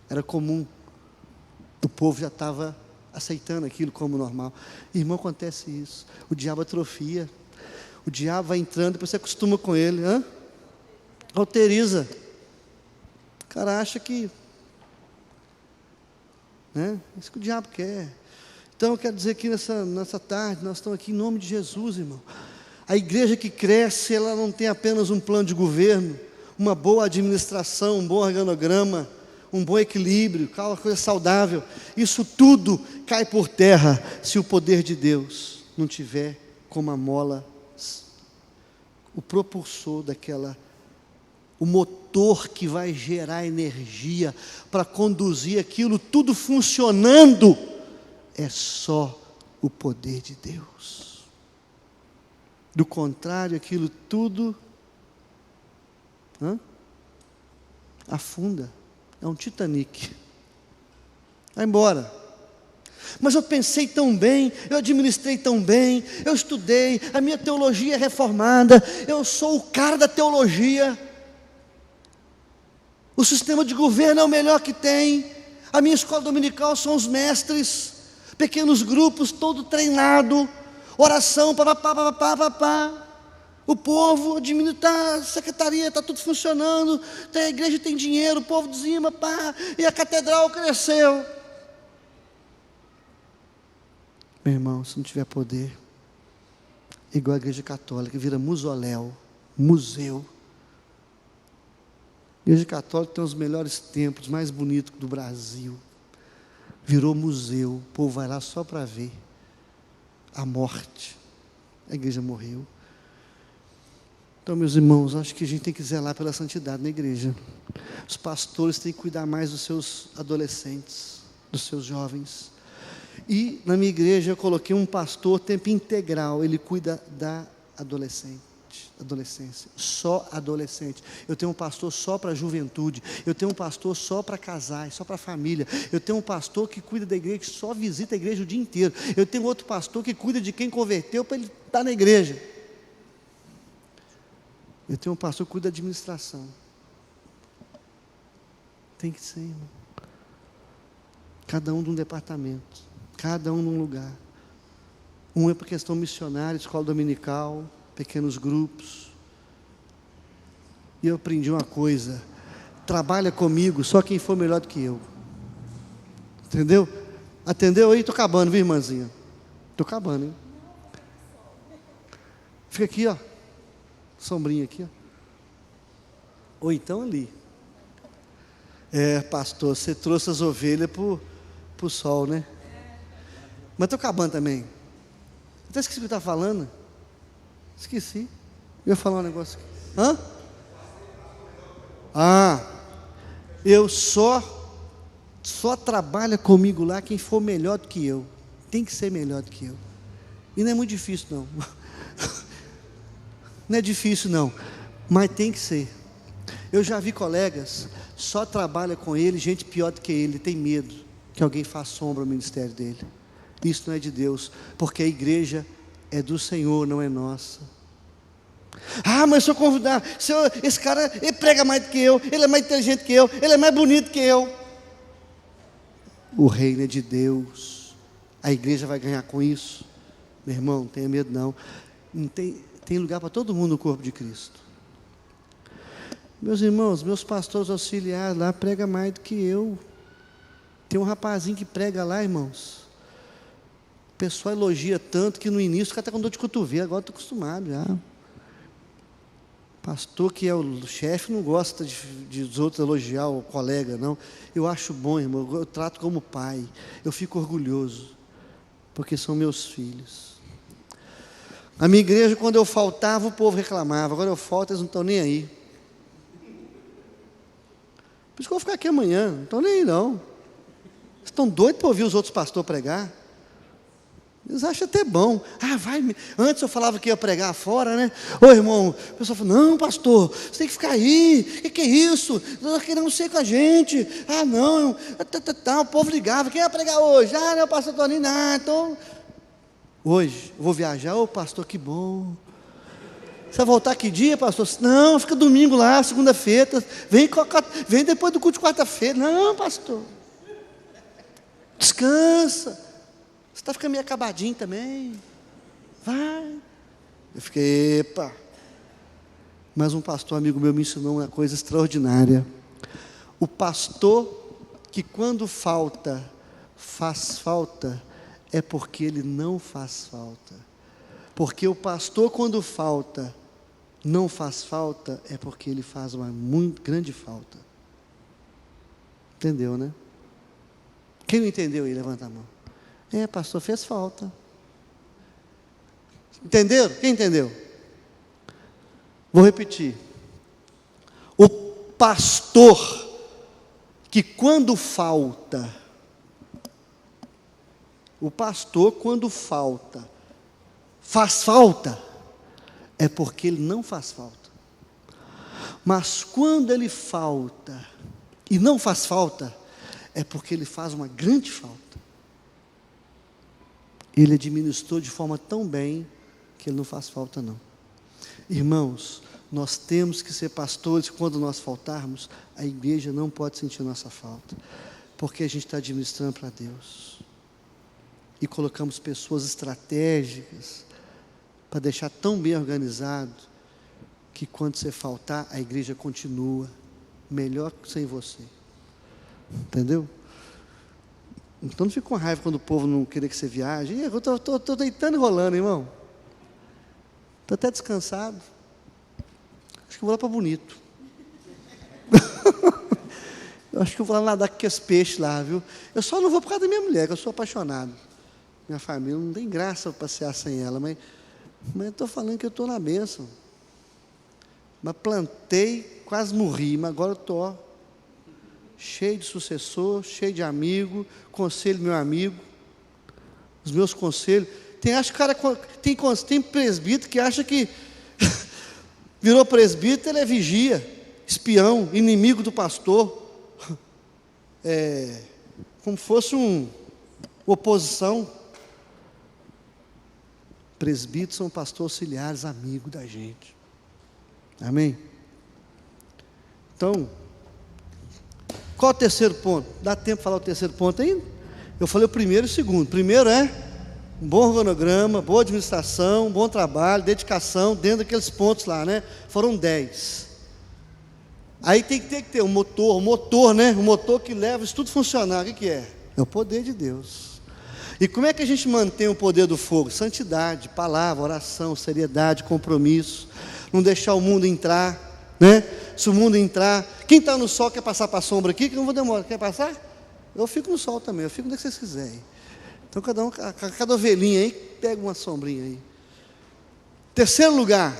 era comum. O povo já estava aceitando aquilo como normal. Irmão, acontece isso. O diabo atrofia. O diabo vai entrando, depois você acostuma com ele. Alteriza. O cara acha que... né? Isso que o diabo quer. Então, eu quero dizer que nessa tarde, nós estamos aqui em nome de Jesus, irmão. A igreja que cresce, ela não tem apenas um plano de governo, uma boa administração, um bom organograma, um bom equilíbrio, uma coisa saudável. Isso tudo cai por terra se o poder de Deus não tiver como a mola, o propulsor o motor que vai gerar energia para conduzir aquilo tudo funcionando, é só o poder de Deus. Do contrário, aquilo tudo afunda. É um Titanic. Vai embora. Mas eu pensei tão bem, eu administrei tão bem, eu estudei, a minha teologia é reformada, eu sou o cara da teologia, o sistema de governo é o melhor que tem, a minha escola dominical são os mestres, pequenos grupos, todo treinado, oração, papapá. O povo, a secretaria, está tudo funcionando, a igreja tem dinheiro, o povo dizima, e a catedral cresceu. Meu irmão, se não tiver poder, igual a igreja católica, vira museu. A igreja católica tem os melhores templos, mais bonitos do Brasil. Virou museu, o povo vai lá só para ver a morte. A igreja morreu. Então, meus irmãos, acho que a gente tem que zelar pela santidade na igreja. Os pastores têm que cuidar mais dos seus adolescentes, dos seus jovens. E na minha igreja eu coloquei um pastor tempo integral, ele cuida da adolescência, só adolescente. Eu tenho um pastor só para a juventude, eu tenho um pastor só para casais, só para a família. Eu tenho um pastor que cuida da igreja, que só visita a igreja o dia inteiro. Eu tenho outro pastor que cuida de quem converteu para ele estar na igreja. Eu tenho um pastor que cuida da administração. Tem que ser, irmão. Cada um de um departamento, cada um num lugar. Um é para questão missionária, escola dominical, pequenos grupos. E eu aprendi uma coisa: trabalha comigo só quem for melhor do que eu. Entendeu? Atendeu aí? Estou acabando, viu, irmãzinha? Estou acabando, hein? Fica aqui, ó. Sombrinha aqui, ó. Ou então ali. Pastor, você trouxe as ovelhas para o sol, né? Mas estou acabando também. Até esqueci o que eu estava falando. Esqueci. Eu ia falar um negócio aqui. Eu só trabalha comigo lá quem for melhor do que eu. Tem que ser melhor do que eu. E não é muito difícil, não. Não é difícil, não. Mas tem que ser. Eu já vi colegas, só trabalha com ele gente pior do que ele, tem medo que alguém faça sombra ao ministério dele. Isso não é de Deus, porque a igreja é do Senhor, não é nossa. Mas se eu convidar, esse cara, ele prega mais do que eu, ele é mais inteligente que eu, ele é mais bonito que eu. O reino é de Deus, a igreja vai ganhar com isso? Meu irmão, não tenha medo não. Tem lugar para todo mundo no corpo de Cristo. Meus irmãos, meus pastores auxiliares lá pregam mais do que eu. Tem um rapazinho que prega lá, irmãos. O pessoal elogia tanto que no início fica até com dor de cotovelo, agora estou acostumado já. Pastor que é o chefe não gosta de os outros elogiar o colega, não. Eu acho bom, irmão, eu trato como pai. Eu fico orgulhoso, porque são meus filhos. A minha igreja, quando eu faltava, o povo reclamava. Agora eu falto, eles não estão nem aí. Por isso que eu vou ficar aqui amanhã, não estão nem aí não. Vocês estão doidos para ouvir os outros pastores pregar? Eles acham até bom. Antes eu falava que ia pregar fora, né? Ô irmão, o pessoal falou, não pastor, você tem que ficar aí. O que é isso? Não querendo ser com a gente. Não. O povo ligava, quem ia pregar hoje? Não, pastor Toninho, então... Hoje, eu vou viajar, pastor, que bom. Você vai voltar que dia, pastor? Não, fica domingo lá, segunda-feira. Vem depois do culto de quarta-feira. Não, pastor. Descansa. Você está ficando meio acabadinho também. Vai. Eu fiquei, epa. Mas um pastor amigo meu me ensinou uma coisa extraordinária. O pastor que quando faz falta, é porque ele não faz falta. Porque o pastor quando não faz falta, é porque ele faz uma muito grande falta. Entendeu, né? Quem não entendeu aí, levanta a mão. Pastor, fez falta. Entenderam? Quem entendeu? Vou repetir. O pastor que quando falta, faz falta, é porque ele não faz falta. Mas quando ele falta e não faz falta, é porque ele faz uma grande falta. Ele administrou de forma tão bem que ele não faz falta não. Irmãos, nós temos que ser pastores. Quando nós faltarmos, a igreja não pode sentir nossa falta, porque a gente está administrando para Deus, e colocamos pessoas estratégicas, para deixar tão bem organizado, que quando você faltar, a igreja continua, melhor que sem você, entendeu? Então não fica com raiva quando o povo não querer que você viaje. Eu estou deitando e rolando, irmão, estou até descansado, acho que eu vou lá para Bonito. Eu acho que eu vou lá nadar com aqueles peixes lá, viu? Eu só não vou por causa da minha mulher, que eu sou apaixonado. Minha família não tem graça para passear sem ela, mas eu estou falando que eu estou na bênção. Mas plantei, quase morri, mas agora eu estou cheio de sucessor, cheio de amigo, conselho do meu amigo, os meus conselhos. Tem presbítero que acha que virou presbítero, ele é vigia, espião, inimigo do pastor, como fosse uma oposição. Presbíteros são pastores auxiliares, amigos da gente. Amém? Então, qual o terceiro ponto? Dá tempo de falar o terceiro ponto ainda? Eu falei o primeiro e o segundo. Primeiro é um bom organograma, boa administração, bom trabalho, dedicação, dentro daqueles pontos lá, né? Foram 10. Aí tem que ter um motor, né? Um motor que leva isso tudo a funcionar. O que é? É o poder de Deus. E como é que a gente mantém o poder do fogo? Santidade, palavra, oração, seriedade, compromisso. Não deixar o mundo entrar, né? Se o mundo entrar, quem está no sol quer passar para a sombra aqui, que eu não vou demorar, quer passar? Eu fico no sol também, eu fico onde vocês quiserem. Então cada ovelhinha aí, pega uma sombrinha aí. Terceiro lugar,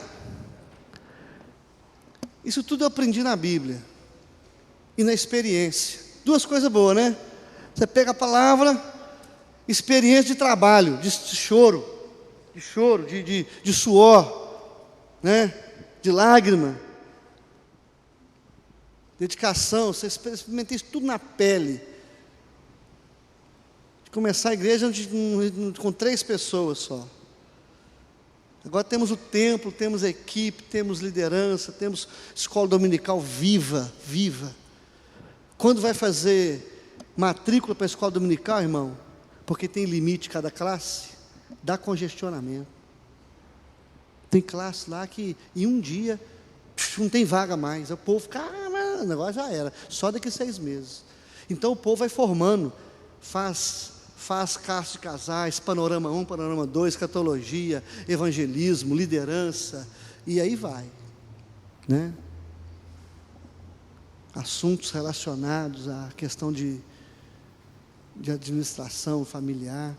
isso tudo eu aprendi na Bíblia e na experiência. Duas coisas boas, né? Você pega a palavra, experiência de trabalho, de choro, de suor, né? De lágrima, dedicação. Você experimenta isso tudo na pele. De começar a igreja com 3 pessoas só. Agora temos o templo, temos a equipe, temos liderança, temos escola dominical viva. Quando vai fazer matrícula para a escola dominical, irmão, porque tem limite cada classe, dá congestionamento. Tem classe lá que em um dia não tem vaga mais. O povo fica, o negócio já era, só daqui a 6 meses. Então o povo vai formando, faz caça de casais, panorama 1, panorama 2, escatologia, evangelismo, liderança, e aí vai, né? Assuntos relacionados à questão de administração familiar.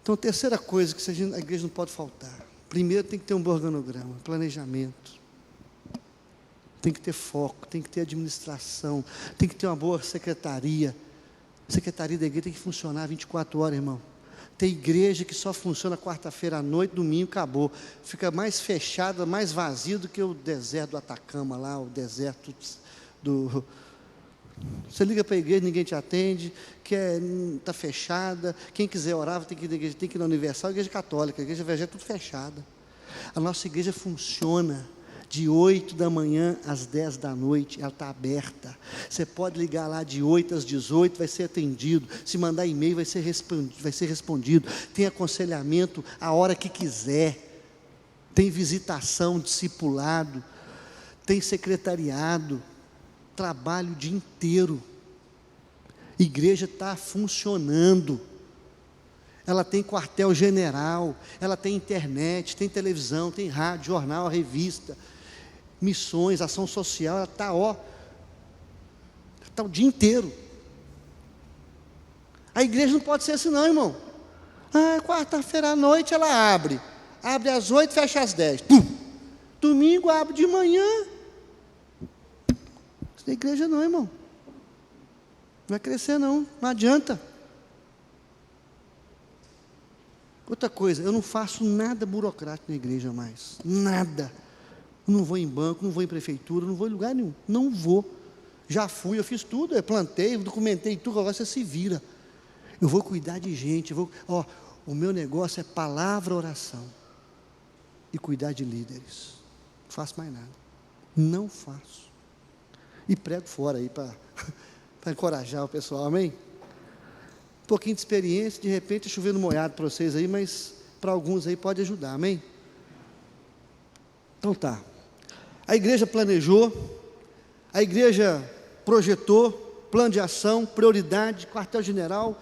Então, terceira coisa que a igreja não pode faltar. Primeiro, tem que ter um bom organograma, planejamento. Tem que ter foco, tem que ter administração, tem que ter uma boa secretaria. A secretaria da igreja tem que funcionar 24 horas, irmão. Tem igreja que só funciona quarta-feira à noite, domingo, acabou. Fica mais fechada, mais vazio do que o deserto do Atacama lá, o deserto do... Você liga para a igreja, ninguém te atende, está fechada. Quem quiser orar, tem que ir na Universal, a igreja católica, a igreja evangélica, tudo fechada. A nossa igreja funciona de 8 da manhã às 10 da noite, ela está aberta. Você pode ligar lá de 8 às 18, vai ser atendido. Se mandar e-mail, vai ser respondido. Tem aconselhamento a hora que quiser. Tem visitação, discipulado. Tem secretariado. Trabalho o dia inteiro. Igreja está funcionando. Ela tem quartel-general, ela tem internet, tem televisão, tem rádio, jornal, revista, missões, ação social. Ela está o dia inteiro. A igreja não pode ser assim não, irmão. Quarta-feira à noite ela abre. Abre às 8, fecha às 10. Pum. Domingo abre de manhã. Isso não é igreja não, irmão. Não vai crescer não adianta. Outra coisa, eu não faço nada burocrático na igreja mais. Nada. Eu não vou em banco, não vou em prefeitura, não vou em lugar nenhum. Não vou. Já fui, eu fiz tudo, eu plantei, documentei tudo, agora você se vira. Eu vou cuidar de gente, o meu negócio é palavra, oração. E cuidar de líderes. Não faço mais nada. Não faço. E prego fora aí para encorajar o pessoal, amém? Um pouquinho de experiência, de repente chovendo molhado para vocês aí, mas para alguns aí pode ajudar, amém? Então tá. A igreja planejou, a igreja projetou, plano de ação, prioridade, quartel-general,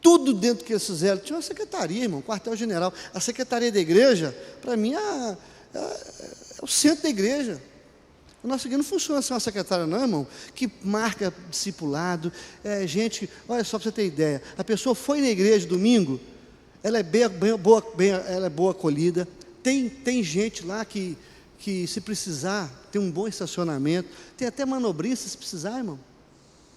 tudo dentro que eles fizeram. Tinha uma secretaria, irmão, quartel-general. A secretaria da igreja, para mim, é o centro da igreja. A nossa igreja não funciona sem uma secretária não, irmão, que marca discipulado, gente, olha só para você ter ideia, a pessoa foi na igreja domingo, ela é ela é boa acolhida, tem gente lá que se precisar, tem um bom estacionamento, tem até manobrista se precisar, irmão.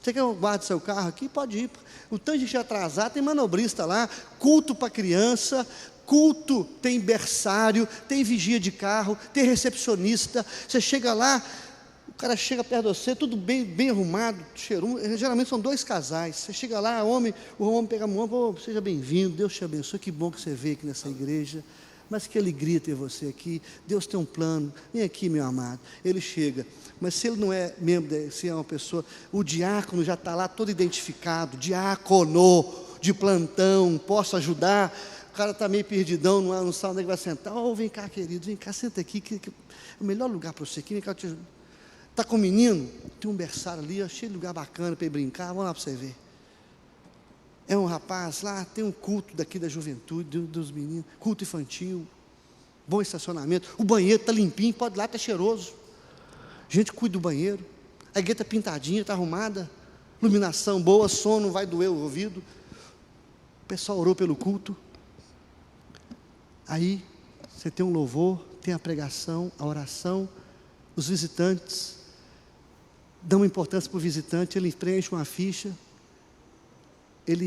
Você quer que eu guarde seu carro aqui? Pode ir. O tanto de gente atrasado, tem manobrista lá, culto para criança, culto, tem berçário, tem vigia de carro, tem recepcionista. Você chega lá, o cara chega perto de você, tudo bem arrumado, cheiroso. Geralmente são 2 casais. Você chega lá, o homem pega a mão, seja bem-vindo, Deus te abençoe, que bom que você veio aqui nessa igreja. Mas que alegria ter você aqui, Deus tem um plano, vem aqui meu amado. Ele chega, mas se ele não é membro, se é uma pessoa, o diácono já está lá todo identificado, diácono de plantão, posso ajudar? O cara está meio perdidão, não sabe onde é que vai sentar. Vem cá querido, vem cá, senta aqui, que é o melhor lugar para você aqui, vem cá, está com o menino? Tem um berçário ali, cheio de lugar bacana para ele brincar, vamos lá para você ver. É um rapaz lá, tem um culto daqui da juventude, dos meninos, culto infantil, bom estacionamento, o banheiro está limpinho, pode ir lá, está cheiroso, gente cuida do banheiro, a igreja está pintadinha, está arrumada, iluminação boa, som não vai doer o ouvido, o pessoal orou pelo culto, aí você tem um louvor, tem a pregação, a oração, os visitantes, dão importância para o visitante, ele preenche uma ficha,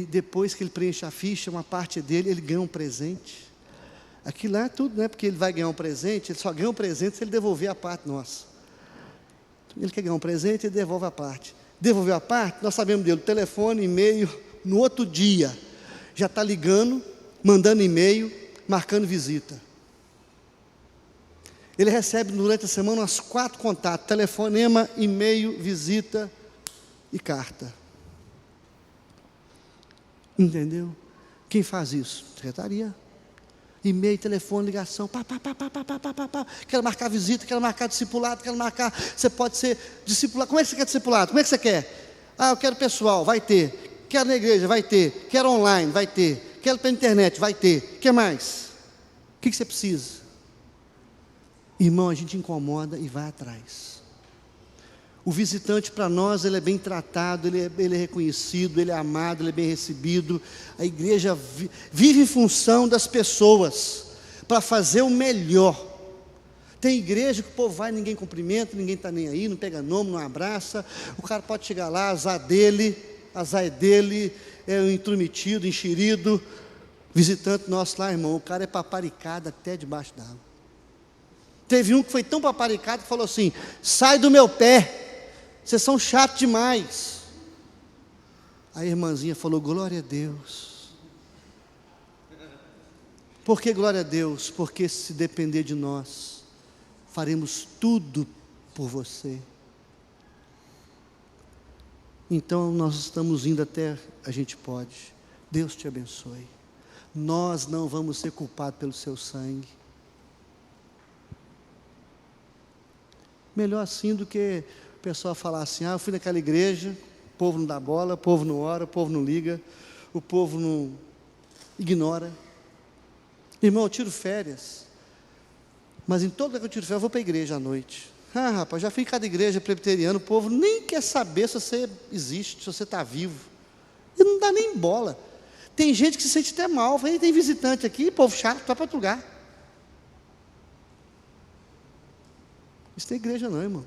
depois que ele preenche a ficha, uma parte dele, ele ganha um presente. Aquilo lá é tudo, né? Porque ele vai ganhar um presente, ele só ganha um presente se ele devolver a parte nossa. Ele quer ganhar um presente, ele devolve a parte. Devolveu a parte, nós sabemos dele, telefone, e-mail, no outro dia, já está ligando, mandando e-mail, marcando visita. Ele recebe durante a semana umas 4 contatos, telefonema, e-mail, visita e carta. Entendeu? Quem faz isso? Secretaria. E-mail, telefone, ligação, quero marcar visita, quero marcar discipulado, você pode ser discipulado. Como é que você quer discipulado? Como é que você quer? Eu quero pessoal, vai ter. Quero na igreja, vai ter. Quero online, vai ter. Quero pela internet, vai ter. O que mais? O que você precisa? Irmão, a gente incomoda e vai atrás. O visitante para nós, ele é bem tratado, ele é reconhecido, ele é amado, ele é bem recebido. A igreja vive em função das pessoas, para fazer o melhor. Tem igreja que o povo vai, ninguém cumprimenta, ninguém está nem aí, não pega nome, não abraça. O cara pode chegar lá, azar é dele, é um intrometido, enxerido. Visitante nosso lá, irmão, o cara é paparicado até debaixo d'água. Teve um que foi tão paparicado que falou assim: sai do meu pé. Vocês são chatos demais. A irmãzinha falou: glória a Deus. Por que glória a Deus? Porque se depender de nós, faremos tudo por você. Então nós estamos indo até a gente pode. Deus te abençoe. Nós não vamos ser culpados pelo seu sangue. Melhor assim do que o pessoal falar assim: eu fui naquela igreja, o povo não dá bola, o povo não ora, o povo não liga, o povo não ignora. Irmão, eu tiro férias, mas em todo lugar que eu tiro férias, eu vou para a igreja à noite. Rapaz, já fui em cada igreja presbiteriana, o povo nem quer saber se você existe, se você está vivo. E não dá nem bola. Tem gente que se sente até mal, tem visitante aqui, povo chato, vai para outro lugar. Isso não é igreja não, irmão.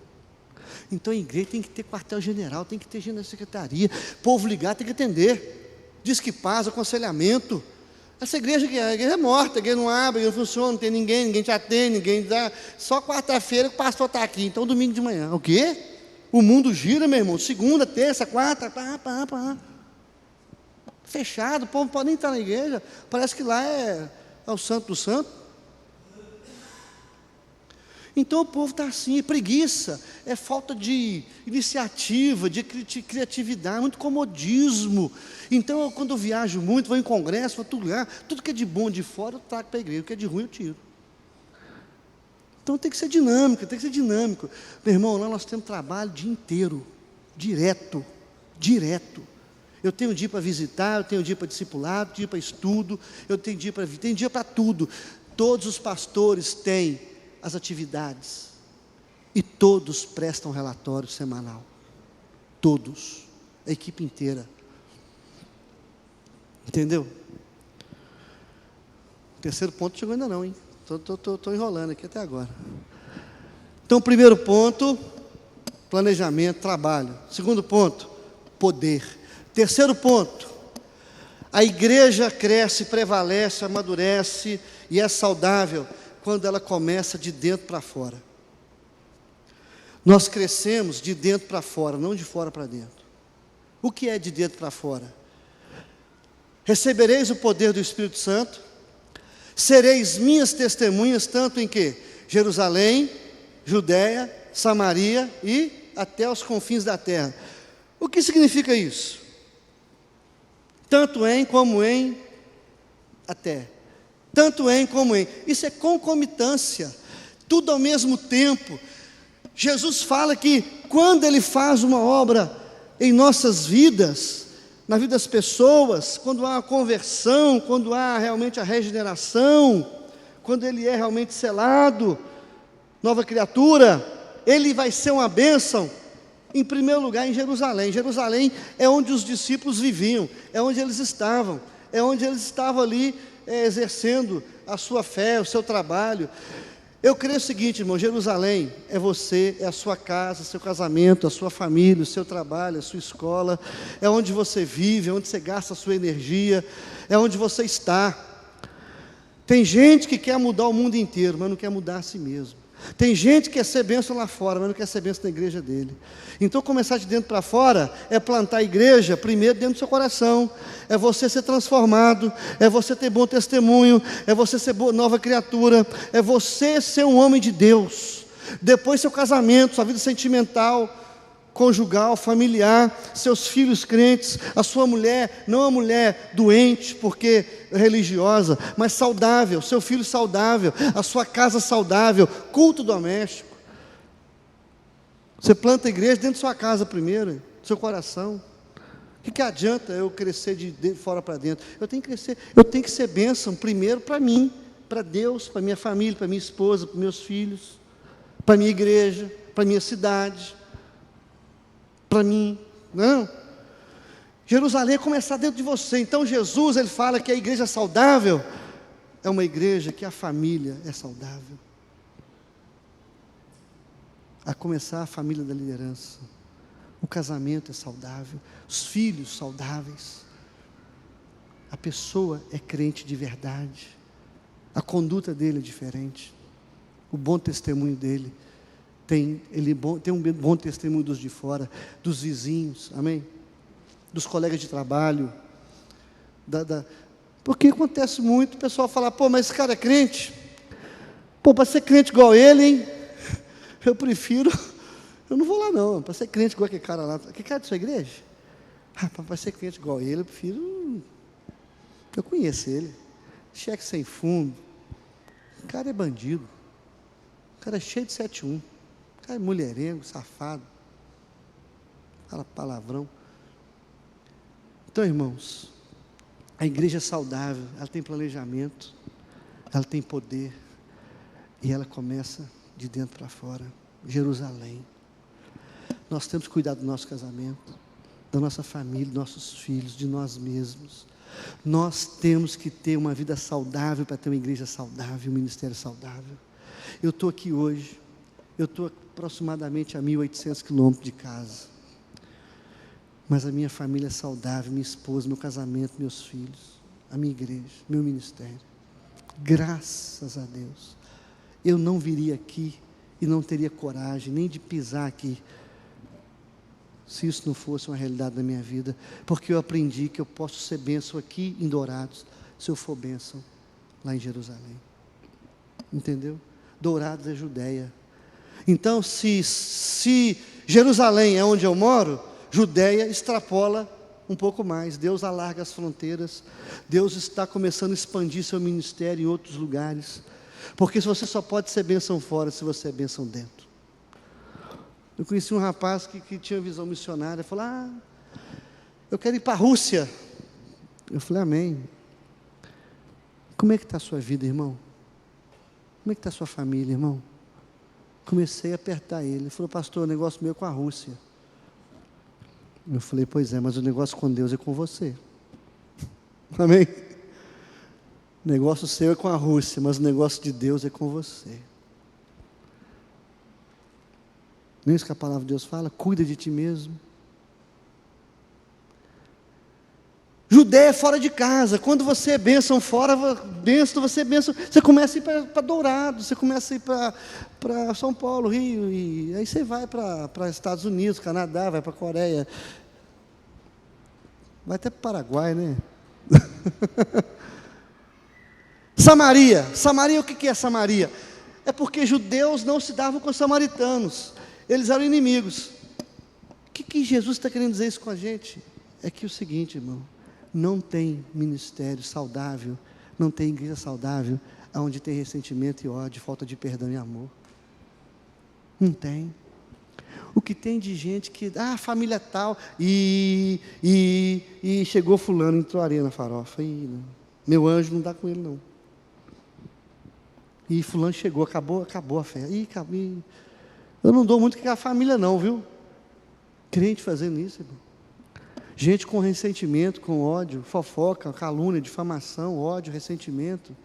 Então a igreja tem que ter quartel-general, tem que ter gente na secretaria, povo ligado tem que atender, diz que paz, aconselhamento. Essa igreja que a igreja é morta, a igreja não abre, não funciona, não tem ninguém te atende, ninguém dá. Só quarta-feira que o pastor está aqui, então domingo de manhã. O quê? O mundo gira, meu irmão, segunda, terça, quarta, fechado, o povo não pode nem estar na igreja, parece que lá é o santo do santo. Então o povo está assim, é preguiça, é falta de iniciativa, de criatividade, muito comodismo. Então quando eu viajo muito, vou em congresso, vou a todo lugar, tudo que é de bom de fora eu trago para a igreja, o que é de ruim eu tiro. Então tem que ser dinâmico, Meu irmão, lá nós temos trabalho o dia inteiro, direto. Eu tenho dia para visitar, eu tenho dia para discipulado, dia para estudo, eu tenho dia para tudo. Todos os pastores têm as atividades e todos prestam relatório semanal, todos, a equipe inteira, entendeu? O terceiro ponto não chegou ainda não, hein? Estou enrolando aqui até agora. Então, primeiro ponto, planejamento, trabalho. Segundo ponto, poder. Terceiro ponto, a igreja cresce, prevalece, amadurece e é saudável quando ela começa de dentro para fora. Nós crescemos de dentro para fora, não de fora para dentro. O que é de dentro para fora? Recebereis o poder do Espírito Santo, sereis minhas testemunhas, tanto em que? Jerusalém, Judéia, Samaria e até os confins da terra. O que significa isso? Tanto em como em até. Tanto em como em. Isso é concomitância, tudo ao mesmo tempo. Jesus fala que quando Ele faz uma obra em nossas vidas, na vida das pessoas, quando há a conversão, quando há realmente a regeneração, quando ele é realmente selado, nova criatura, ele vai ser uma bênção, em primeiro lugar em Jerusalém. Jerusalém é onde os discípulos viviam, é onde eles estavam ali exercendo a sua fé, o seu trabalho. Eu creio o seguinte, irmão, Jerusalém é você, é a sua casa, seu casamento, a sua família, o seu trabalho, a sua escola, é onde você vive, é onde você gasta a sua energia, é onde você está. Tem gente que quer mudar o mundo inteiro, mas não quer mudar a si mesmo. Tem gente que quer ser bênção lá fora, mas não quer ser bênção na igreja dele. Então começar de dentro para fora é plantar a igreja primeiro dentro do seu coração, é você ser transformado, é você ter bom testemunho, é você ser nova criatura, é você ser um homem de Deus. Depois seu casamento, sua vida sentimental, conjugal, familiar, seus filhos crentes, a sua mulher, não a mulher doente, porque religiosa, mas saudável, seu filho saudável, a sua casa saudável, culto doméstico. Você planta a igreja dentro da sua casa primeiro, do seu coração. O que adianta eu crescer de fora para dentro? Eu tenho que crescer, eu tenho que ser bênção primeiro para mim, para Deus, para minha família, para minha esposa, para meus filhos, para minha igreja, para minha cidade, para mim. Não. Jerusalém é começar dentro de você. Então Jesus, ele fala que a igreja saudável é uma igreja que a família é saudável. A começar a família da liderança. O casamento é saudável, os filhos saudáveis. A pessoa é crente de verdade. A conduta dele é diferente. O bom testemunho dele tem um bom testemunho dos de fora, dos vizinhos, amém? Dos colegas de trabalho, porque acontece muito, o pessoal fala, pô, mas esse cara é crente, pô, para ser crente igual ele, hein, eu não vou lá não, para ser crente igual aquele cara lá, que cara da sua igreja? Para ser crente igual ele, eu conheço ele, cheque sem fundo, o cara é bandido, o cara é cheio de 71, o cara é mulherengo, safado, fala palavrão. Então, irmãos, a igreja é saudável, ela tem planejamento, ela tem poder, e ela começa de dentro para fora. Jerusalém. Nós temos que cuidar do nosso casamento, da nossa família, dos nossos filhos, de nós mesmos. Nós temos que ter uma vida saudável para ter uma igreja saudável, um ministério saudável. Eu estou aqui hoje, Eu estou aproximadamente a 1.800 quilômetros de casa. Mas a minha família é saudável, minha esposa, meu casamento, meus filhos, a minha igreja, meu ministério. Graças a Deus. Eu não viria aqui e não teria coragem nem de pisar aqui, se isso não fosse uma realidade da minha vida, porque eu aprendi que eu posso ser bênção aqui em Dourados, se eu for bênção lá em Jerusalém. Entendeu? Dourados é Judeia. Então, se Jerusalém é onde eu moro, Judeia extrapola um pouco mais. Deus alarga as fronteiras. Deus está começando a expandir seu ministério em outros lugares. Porque você só pode ser bênção fora se você é bênção dentro. Eu conheci um rapaz que tinha visão missionária. Falou, eu quero ir para a Rússia. Eu falei, amém. Como é que está a sua vida, irmão? Como é que está a sua família, irmão? Comecei a apertar ele. Ele falou, pastor, o negócio meu é com a Rússia. Eu falei, pois é, mas o negócio com Deus é com você. Amém? O negócio seu é com a Rússia, mas o negócio de Deus é com você. Não é isso que a palavra de Deus fala? Cuida de ti mesmo. Judéia é fora de casa. Quando você é bênção fora, você é bênção. Você começa a ir para Dourado, você começa a ir para São Paulo, Rio, e aí você vai para Estados Unidos, Canadá, vai para a Coreia. Vai até para o Paraguai, né? Samaria. Samaria, o que é Samaria? É porque judeus não se davam com os samaritanos. Eles eram inimigos. O que Jesus está querendo dizer isso com a gente? É que o seguinte, irmão, não tem ministério saudável, não tem igreja saudável, onde tem ressentimento e ódio, falta de perdão e amor. Não tem. O que tem de gente que, família tal, e chegou fulano, entrou areia na farofa, meu anjo não dá com ele não. E fulano chegou, acabou a fé. Eu não dou muito com a família não, viu? Crente fazendo isso, irmão. Gente com ressentimento, com ódio, fofoca, calúnia, difamação, ódio, ressentimento.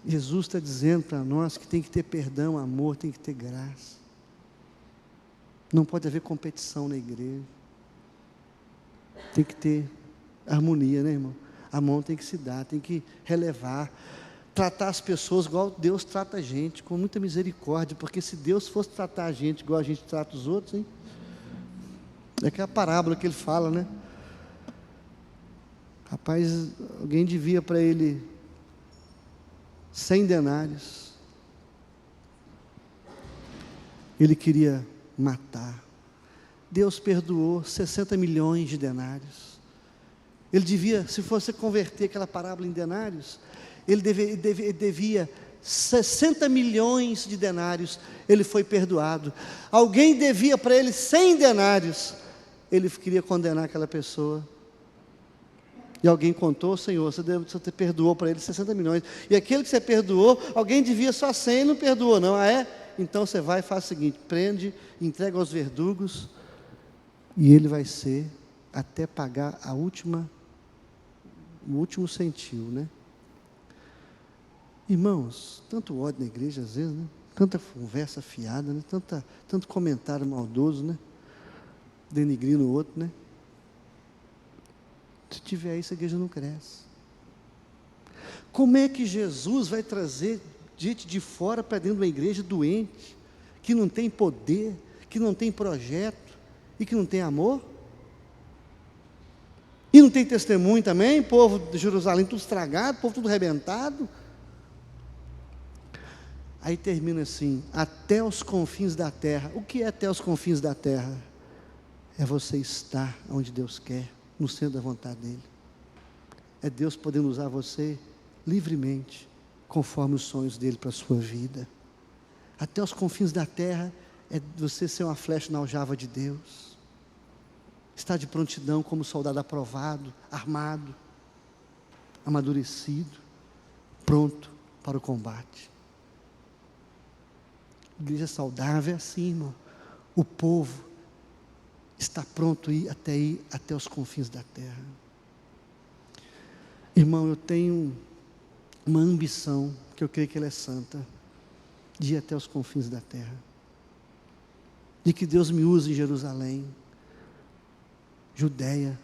Jesus está dizendo para nós que tem que ter perdão, amor, tem que ter graça. Não pode haver competição na igreja. Tem que ter harmonia, né, irmão? A mão tem que se dar, tem que relevar. Tratar as pessoas igual Deus trata a gente, com muita misericórdia, porque se Deus fosse tratar a gente igual a gente trata os outros, hein? É que é a parábola que ele fala, né? Rapaz, alguém devia para ele 100 denários. Ele queria matar. Deus perdoou 60 milhões de denários. Ele devia, se fosse converter aquela parábola em denários, ele devia 60 milhões de denários, ele foi perdoado. Alguém devia para ele 100 denários, ele queria condenar aquela pessoa. E alguém contou, Senhor, você perdoou para ele 60 milhões. E aquele que você perdoou, alguém devia só 100 e não perdoou, não. Então você vai e faz o seguinte, prende, entrega aos verdugos, e ele vai ser, até pagar o último centil, né? Irmãos, tanto ódio na igreja às vezes, né? Tanta conversa fiada, né? Tanto comentário maldoso, né? Denigrindo o outro, né? Se tiver isso, a igreja não cresce. Como é que Jesus vai trazer gente de fora para dentro de uma igreja doente, que não tem poder, que não tem projeto e que não tem amor? E não tem testemunho também? Povo de Jerusalém tudo estragado, povo tudo arrebentado. Aí termina assim, até os confins da terra. O que é até os confins da terra? É você estar onde Deus quer, no centro da vontade dEle. É Deus podendo usar você livremente, conforme os sonhos dEle para a sua vida. Até os confins da terra, é você ser uma flecha na aljava de Deus. Estar de prontidão como soldado aprovado, armado, amadurecido, pronto para o combate. Igreja saudável é assim, irmão. O povo está pronto a ir até os confins da terra. Irmão, eu tenho uma ambição, que eu creio que ela é santa, de ir até os confins da terra, de que Deus me use em Jerusalém, Judeia,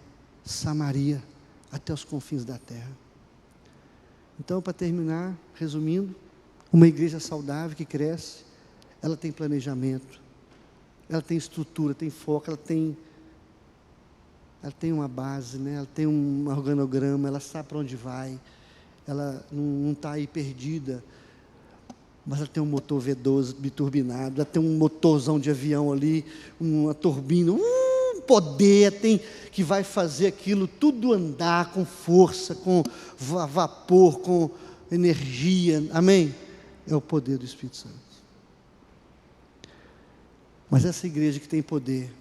Samaria, até os confins da terra. Então, para terminar, resumindo, uma igreja saudável que cresce, ela tem planejamento, ela tem estrutura, tem foco, ela tem uma base, né? Ela tem um organograma, ela sabe para onde vai, ela não está aí perdida, mas ela tem um motor V12 biturbinado, ela tem um motorzão de avião ali, uma turbina, poder que vai fazer aquilo tudo andar com força, com vapor, com energia, amém? É o poder do Espírito Santo. Mas essa igreja que tem poder,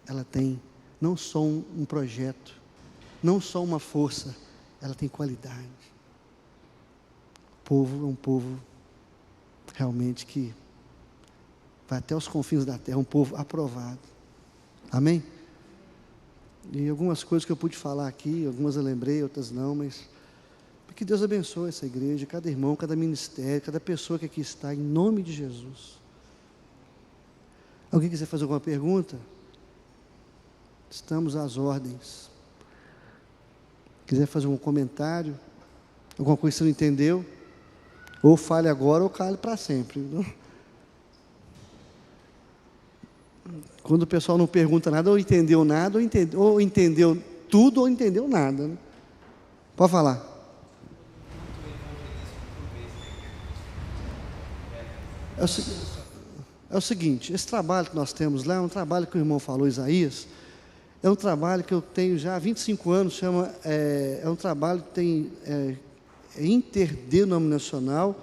ela tem não só um projeto, não só uma força, ela tem qualidade. O povo é um povo realmente que vai até os confins da terra, um povo aprovado, amém? E algumas coisas que eu pude falar aqui, algumas eu lembrei, outras não, mas que Deus abençoe essa igreja, cada irmão, cada ministério, cada pessoa que aqui está, em nome de Jesus. Alguém quiser fazer alguma pergunta? Estamos às ordens. Quiser fazer um comentário, alguma coisa que você não entendeu, ou fale agora ou cale para sempre. Quando o pessoal não pergunta nada, ou entendeu nada, ou entendeu tudo, ou entendeu nada, né? Pode falar. É o seguinte, esse trabalho que nós temos lá, é um trabalho que o irmão falou, Isaías, é um trabalho que eu tenho já há 25 anos, é um trabalho que tem interdenominacional,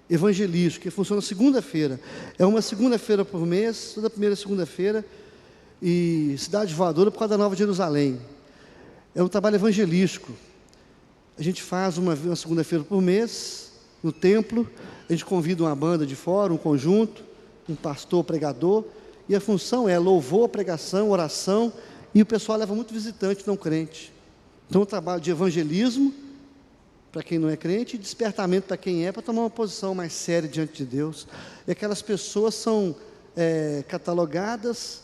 evangelístico, que funciona segunda-feira. É uma segunda-feira por mês, toda primeira segunda-feira, e Cidade Voadora por causa da Nova Jerusalém. É um trabalho evangelístico. A gente faz uma segunda-feira por mês, no templo, a gente convida uma banda de fora, um conjunto, um pastor, pregador, e a função é louvor, pregação, oração, e o pessoal leva muito visitante não crente. Então, um trabalho de evangelismo, para quem não é crente, e despertamento para quem é, para tomar uma posição mais séria diante de Deus. E aquelas pessoas são catalogadas,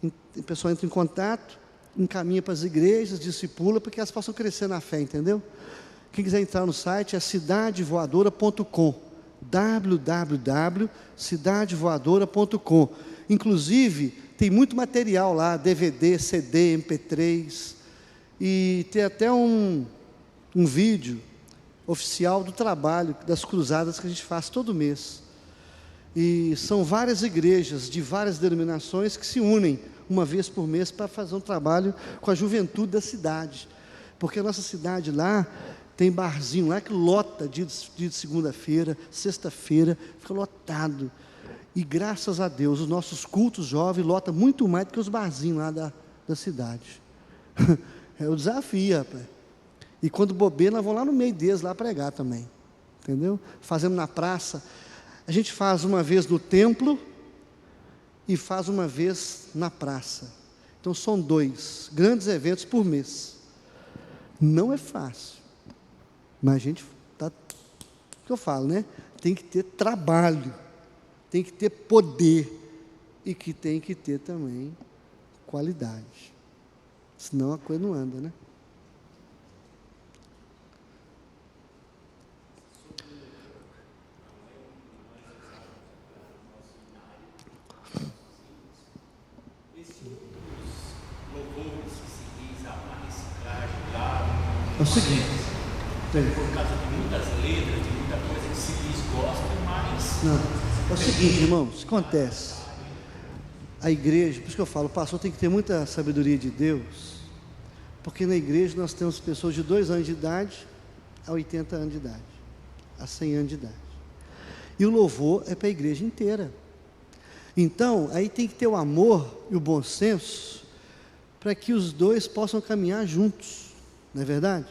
o pessoal entra em contato, encaminha para as igrejas, discipula, para que elas possam crescer na fé, entendeu? Quem quiser entrar no site é cidadevoadora.com, www.cidadevoadora.com. Inclusive, tem muito material lá, DVD, CD, MP3, e tem até um vídeo oficial do trabalho, das cruzadas que a gente faz todo mês. E são várias igrejas de várias denominações que se unem uma vez por mês para fazer um trabalho com a juventude da cidade. Porque a nossa cidade lá tem barzinho lá que lota dia de segunda-feira, sexta-feira, fica lotado. E graças a Deus, os nossos cultos jovens lotam muito mais do que os barzinhos lá da cidade. É o desafio, rapaz. E quando bobeira, nós vamos lá no meio deles, lá pregar também. Entendeu? Fazendo na praça. A gente faz uma vez no templo e faz uma vez na praça. Então são 2 grandes eventos por mês. Não é fácil. Mas a gente está, o que eu falo, né? Tem que ter trabalho, tem que ter poder e que tem que ter também qualidade. Senão a coisa não anda, né? É o seguinte, por causa de muitas letras, de muita coisa que se diz gospel, mas... Não, é o seguinte, irmãos, o que acontece? A igreja, por isso que eu falo, o pastor tem que ter muita sabedoria de Deus, porque na igreja nós temos pessoas de 2 anos de idade a 80 anos de idade, a 100 anos de idade. E o louvor é para a igreja inteira. Então, aí tem que ter o amor e o bom senso, para que os dois possam caminhar juntos. Não é verdade?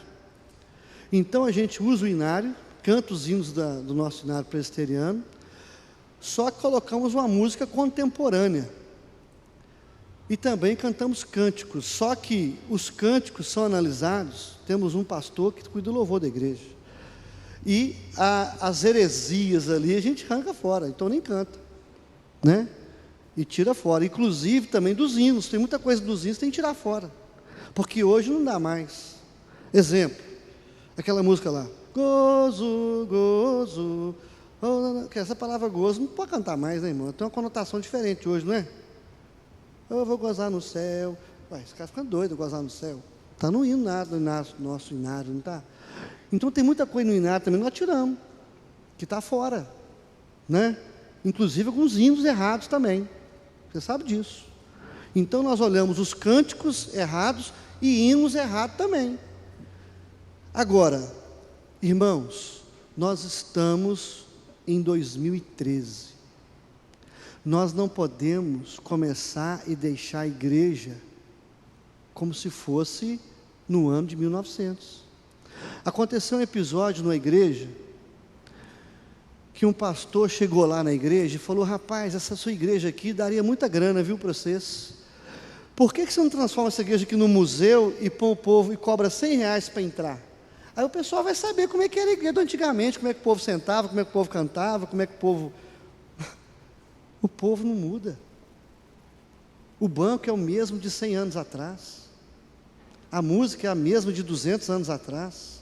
Então a gente usa o inário, canta os hinos do nosso inário presbiteriano, só que colocamos uma música contemporânea. E também cantamos cânticos, só que os cânticos são analisados, temos um pastor que cuida do louvor da igreja. E as heresias ali a gente arranca fora, então nem canta, né? E tira fora, inclusive também dos hinos, tem muita coisa dos hinos que tem que tirar fora, porque hoje não dá mais. Exemplo, aquela música lá, gozo, gozo, que essa palavra gozo não pode cantar mais, né, irmão? Tem uma conotação diferente hoje, não é? Eu vou gozar no céu. Ué, esse cara fica doido, gozar no céu. Está no hino, no nosso inário, não está? Então tem muita coisa no inário também, nós tiramos, que está fora, né? Inclusive alguns hinos errados também, você sabe disso. Então nós olhamos os cânticos errados e hinos errados também. Agora, irmãos, nós estamos em 2013. Nós não podemos começar e deixar a igreja como se fosse no ano de 1900. Aconteceu um episódio numa igreja, que um pastor chegou lá na igreja e falou: rapaz, essa sua igreja aqui daria muita grana, viu, para vocês? Por que você não transforma essa igreja aqui no museu e põe o povo e cobra R$100 para entrar? Aí o pessoal vai saber como é que era a igreja antigamente, como é que o povo sentava, como é que o povo cantava, como é que o povo... O povo não muda. O banco é o mesmo de 100 anos atrás. A música é a mesma de 200 anos atrás.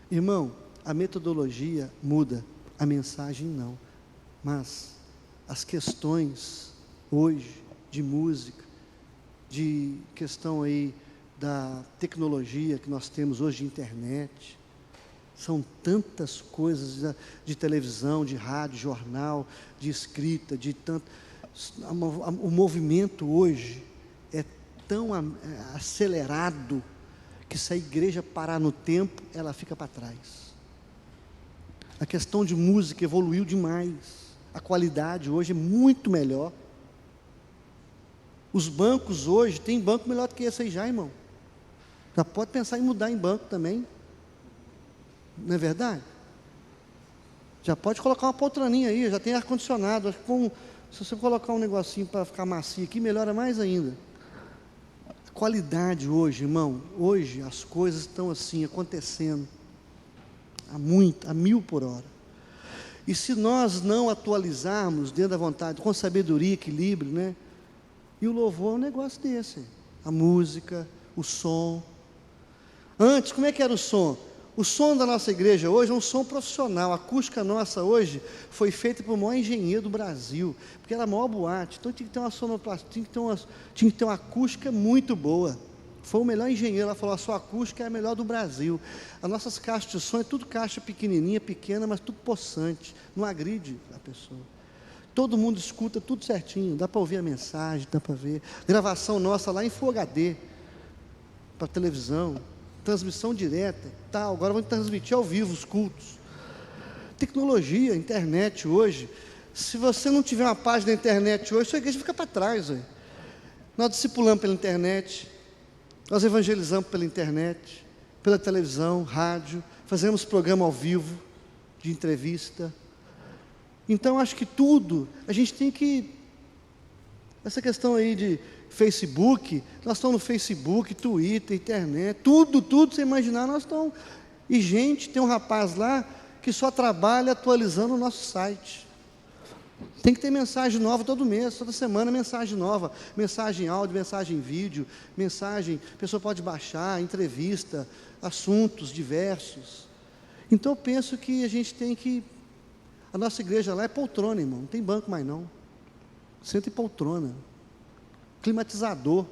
Irmão, a metodologia muda, a mensagem não. Mas as questões hoje de música, de questão aí da tecnologia que nós temos hoje de internet, são tantas coisas de televisão, de rádio, jornal, de escrita, de tanto... O movimento hoje é tão acelerado que se a igreja parar no tempo, ela fica para trás. A questão de música evoluiu demais. A qualidade hoje é muito melhor. Os bancos hoje, tem banco melhor do que esse aí já, irmão. Já pode pensar em mudar em banco também. Não é verdade? Já pode colocar uma poltroninha aí, já tem ar-condicionado. Se você colocar um negocinho para ficar macio aqui, melhora mais ainda. A qualidade hoje, irmão, hoje as coisas estão assim, acontecendo a 1000 por hora. E se nós não atualizarmos dentro da vontade, com sabedoria, equilíbrio, né? E o louvor é um negócio desse. A música, o som. Antes, como é que era o som? O som da nossa igreja hoje é um som profissional. A acústica nossa hoje foi feita por maior engenheiro do Brasil, porque era a maior boate. Então tinha que ter uma sonoplastia, tinha que ter uma acústica muito boa. Foi o melhor engenheiro, ela falou: a sua acústica é a melhor do Brasil. As nossas caixas de som é tudo caixa pequenininha, pequena, mas tudo possante, não agride a pessoa. Todo mundo escuta tudo certinho, dá para ouvir a mensagem, dá para ver. Gravação nossa lá em Full HD, para televisão, transmissão direta, tal. Agora vamos transmitir ao vivo os cultos. Tecnologia, internet hoje. Se você não tiver uma página na internet hoje, sua igreja fica para trás. Véio. Nós discipulamos pela internet, nós evangelizamos pela internet, pela televisão, rádio, fazemos programa ao vivo, de entrevista. Então, acho que tudo, a gente tem que... Essa questão aí de Facebook, nós estamos no Facebook, Twitter, internet, tudo você imaginar, nós estamos... E, gente, tem um rapaz lá que só trabalha atualizando o nosso site. Tem que ter mensagem nova todo mês, toda semana mensagem nova, mensagem áudio, mensagem vídeo, mensagem, a pessoa pode baixar, entrevista, assuntos diversos. Então eu penso que a gente tem que, a nossa igreja lá é poltrona, irmão, não tem banco mais não, senta em poltrona, climatizador,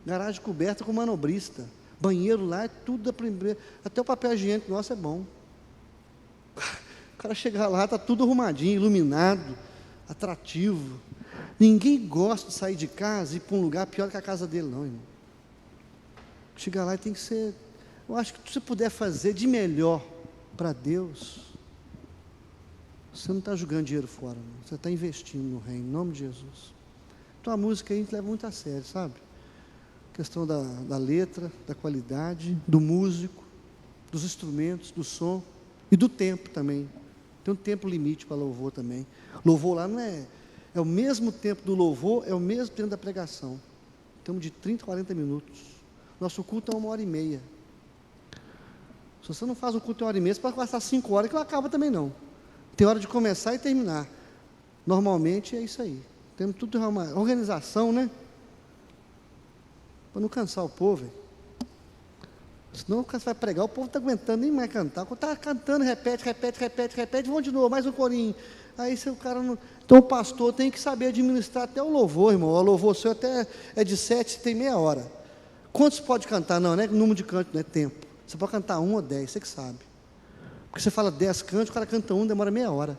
garagem coberta com manobrista, banheiro lá é tudo da primeira, até o papel higiênico nosso é bom. O cara chegar lá, está tudo arrumadinho, iluminado, atrativo. Ninguém gosta de sair de casa e ir para um lugar pior que a casa dele, não, irmão. Chegar lá tem que ser... Eu acho que se você puder fazer de melhor para Deus, você não está jogando dinheiro fora, não. Você está investindo no reino, em nome de Jesus. Então a música aí a gente leva muito a sério, sabe? A questão da letra, da qualidade, do músico, dos instrumentos, do som e do tempo também. Tem um tempo limite para louvor também. Louvor lá não é o mesmo tempo do louvor, é o mesmo tempo da pregação. Temos de 30 a 40 minutos. Nosso culto é 1h30. Se você não faz um culto em 1h30, você pode passar 5 horas, que não acaba também não. Tem hora de começar e terminar. Normalmente é isso aí. Temos tudo uma organização, né? Para não cansar o povo. Senão você vai pregar, o povo está aguentando nem mais cantar. Quando está cantando, repete, vamos de novo, mais um corinho. Aí se o cara não... Então o pastor tem que saber administrar até o louvor, irmão. O louvor seu até é de 7, tem meia hora. Quantos pode cantar? Não é número de canto, não é tempo. Você pode cantar 1 ou 10, você que sabe. Porque você fala 10 cantos, o cara canta 1, demora meia hora.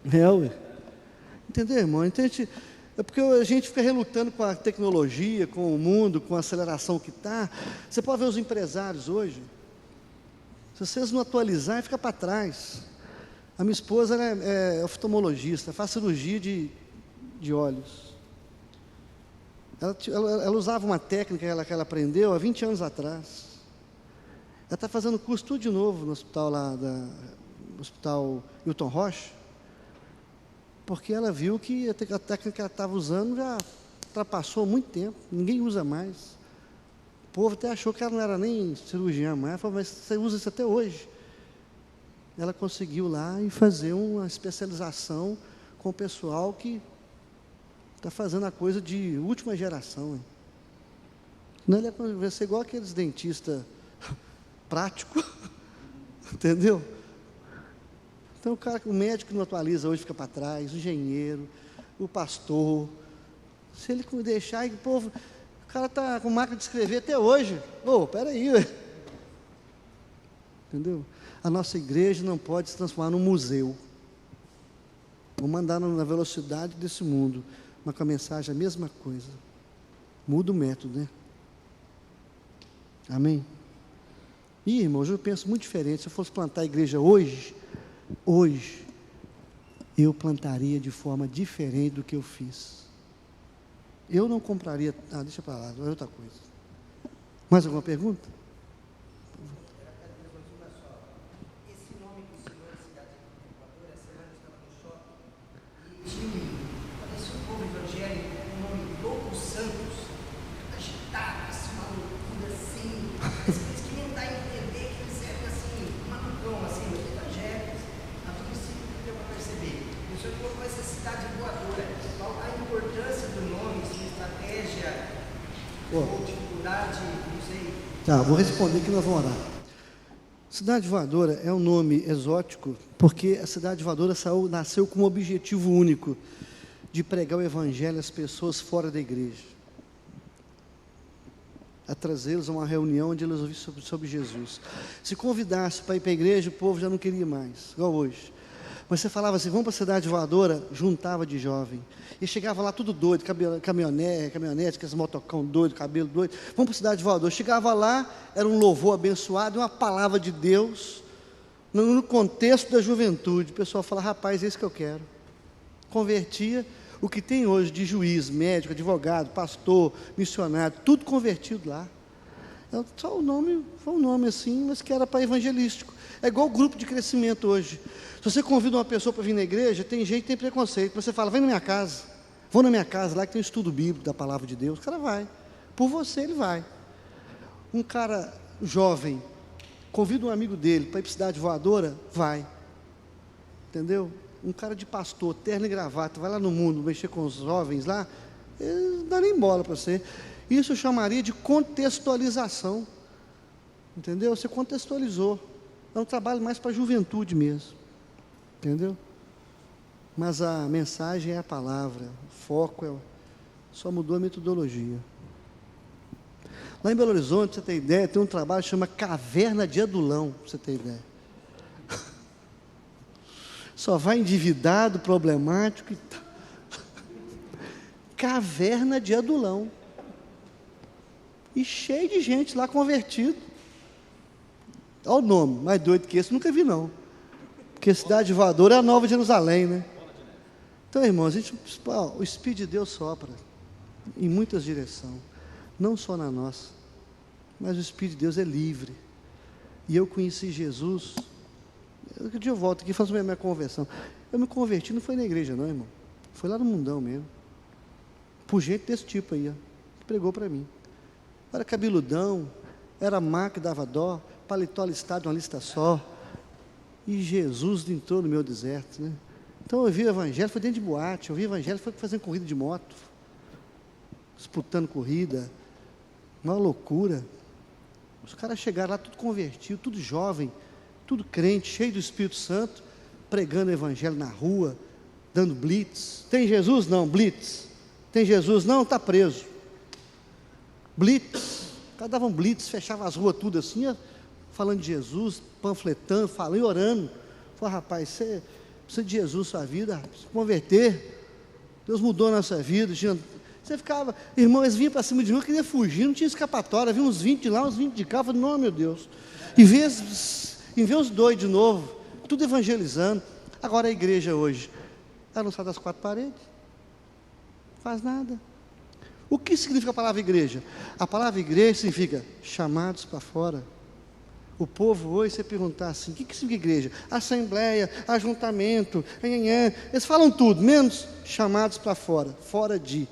Ué. Entendeu, irmão? Então, é porque a gente fica relutando com a tecnologia, com o mundo, com a aceleração que está. Você pode ver os empresários hoje. Se vocês não atualizarem, fica para trás. A minha esposa é oftalmologista, faz cirurgia de olhos. Ela usava uma técnica que ela aprendeu há 20 anos atrás. Ela está fazendo curso tudo de novo no hospital no hospital Hilton Rocha, porque ela viu que a técnica que ela estava usando já ultrapassou há muito tempo, ninguém usa mais. O povo até achou que ela não era nem cirurgiã mais, falou, mas você usa isso até hoje. Ela conseguiu lá e fazer uma especialização com o pessoal que está fazendo a coisa de última geração. Hein? Senão ele vai ser igual aqueles dentistas práticos, entendeu? Então o médico que não atualiza hoje fica para trás, o engenheiro, o pastor. Se ele deixar, o povo, o cara está com máquina de escrever até hoje. Peraí, entendeu? A nossa igreja não pode se transformar num museu. Vamos andar na velocidade desse mundo, mas com a mensagem a mesma coisa. Muda o método, né? Amém? Irmãos, eu penso muito diferente. Se eu fosse plantar a igreja hoje, eu plantaria de forma diferente do que eu fiz. Eu não compraria... deixa para lá, é outra coisa. Mais alguma pergunta? Esse nome que o senhor, Cidade Voadora, essa semana eu estava no shopping e parecia um povo evangélico com o nome Loucos Santos, agitado, assim, uma loucura assim. Eles que nem dá a entender que eles eram assim, malucão, assim, os evangélicos. A princípio que deu para perceber. O senhor colocou essa Cidade Voadora. Qual a importância do nome, sua estratégia, ou dificuldade, não sei. Tá, vou responder que nós vamos orar. Cidade Voadora é um nome exótico, porque a Cidade Voadora nasceu com um objetivo único, de pregar o Evangelho às pessoas fora da igreja. A trazê-los a uma reunião onde eles ouvissem sobre Jesus. Se convidasse para ir para a igreja, o povo já não queria mais, igual hoje. Mas você falava assim, vamos para a Cidade Voadora, juntava de jovem. E chegava lá tudo doido, caminhonete, aqueles motocão doido, cabelo doido. Vamos para a Cidade Voadora. Chegava lá, era um louvor abençoado, uma palavra de Deus, no contexto da juventude. O pessoal fala, rapaz, é isso que eu quero. Convertia o que tem hoje de juiz, médico, advogado, pastor, missionário, tudo convertido lá. Só o nome, foi um nome assim, mas que era para evangelístico. É igual o grupo de crescimento hoje. Se você convida uma pessoa para vir na igreja, tem gente que tem preconceito. Você fala, vem na minha casa. Vou na minha casa, lá que tem um estudo bíblico da palavra de Deus. O cara vai. Por você, ele vai. Um cara jovem, convida um amigo dele para ir para a Cidade Voadora, vai. Entendeu? Um cara de pastor, terno e gravata, vai lá no mundo, mexer com os jovens lá, ele não dá nem bola para você. Isso eu chamaria de contextualização. Entendeu? Você contextualizou. É um trabalho mais para a juventude mesmo. Entendeu? Mas a mensagem é a palavra, o foco só mudou a metodologia. Lá em Belo Horizonte, pra você ter ideia, tem um trabalho que chama Caverna de Adulão, para você ter ideia. Só vai endividado, problemático e tal. Caverna de Adulão. E cheio de gente lá convertido. Olha o nome, mais doido que esse, nunca vi não. Porque Cidade Voadora é a Nova Jerusalém, né? Então, irmãos, o Espírito de Deus sopra em muitas direções, não só na nossa, mas o Espírito de Deus é livre. E eu conheci Jesus, um dia eu volto aqui e faço a minha conversão. Eu me converti, não foi na igreja não, irmão, foi lá no mundão mesmo, por gente desse tipo aí, ó, que pregou para mim. Eu era cabeludão, era mar que dava dó, paletó listado uma lista só. E Jesus entrou no meu deserto, né? Então eu ouvi o evangelho, foi dentro de boate, eu ouvi o evangelho, foi fazendo corrida de moto, disputando corrida, uma loucura. Os caras chegaram lá, tudo convertido, tudo jovem, tudo crente, cheio do Espírito Santo, pregando o evangelho na rua, dando blitz. Tem Jesus? Não, blitz. Tem Jesus? Não, está preso. Blitz. O cara dava um blitz, fechava as ruas tudo assim, falando de Jesus, panfletando, falando e orando. Falei, rapaz, você precisa de Jesus na sua vida, precisa converter. Deus mudou a nossa vida. Você ficava, irmão, eles vinham para cima de mim, eu queria fugir, não tinha escapatória, havia uns 20 de lá, uns 20 de cá, eu falei, não, meu Deus. Em vez os dois de novo, tudo evangelizando. Agora a igreja hoje, ela não sai das quatro paredes, não faz nada. O que significa a palavra igreja? A palavra igreja significa chamados para fora. O povo hoje, você perguntar assim, o que significa igreja? Assembleia, ajuntamento, eles falam tudo, menos chamados para fora, fora de.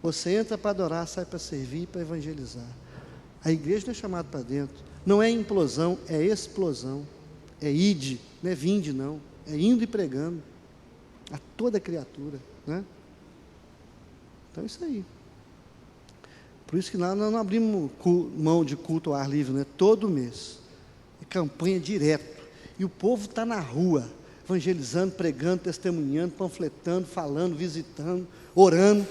Você entra para adorar, sai para servir, para evangelizar. A igreja não é chamada para dentro, não é implosão, é explosão, é ide, não é vinde não, é indo e pregando a toda criatura, né? Então é isso aí. Por isso que nós não abrimos mão de culto ao ar livre, né? Todo mês, é campanha direto, e o povo está na rua, evangelizando, pregando, testemunhando, panfletando, falando, visitando, orando.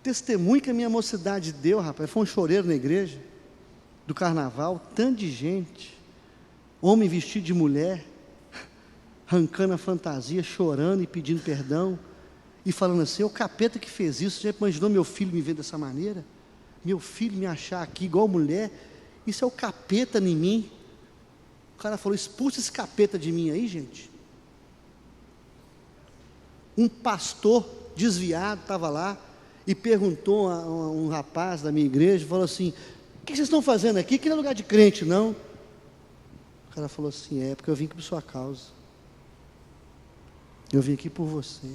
Testemunho que a minha mocidade deu, rapaz, foi um choreiro na igreja, do carnaval, tanto de gente, homem vestido de mulher, arrancando a fantasia, chorando e pedindo perdão, e falando assim, é o capeta que fez isso. Já imaginou meu filho me ver dessa maneira? Meu filho me achar aqui igual mulher? Isso é o capeta em mim. O cara falou, expulsa esse capeta de mim aí, gente. Um pastor desviado estava lá, e perguntou a um rapaz da minha igreja, falou assim, o que vocês estão fazendo aqui? Aqui não é lugar de crente, não. O cara falou assim, é porque eu vim aqui por sua causa. Eu vim aqui por você,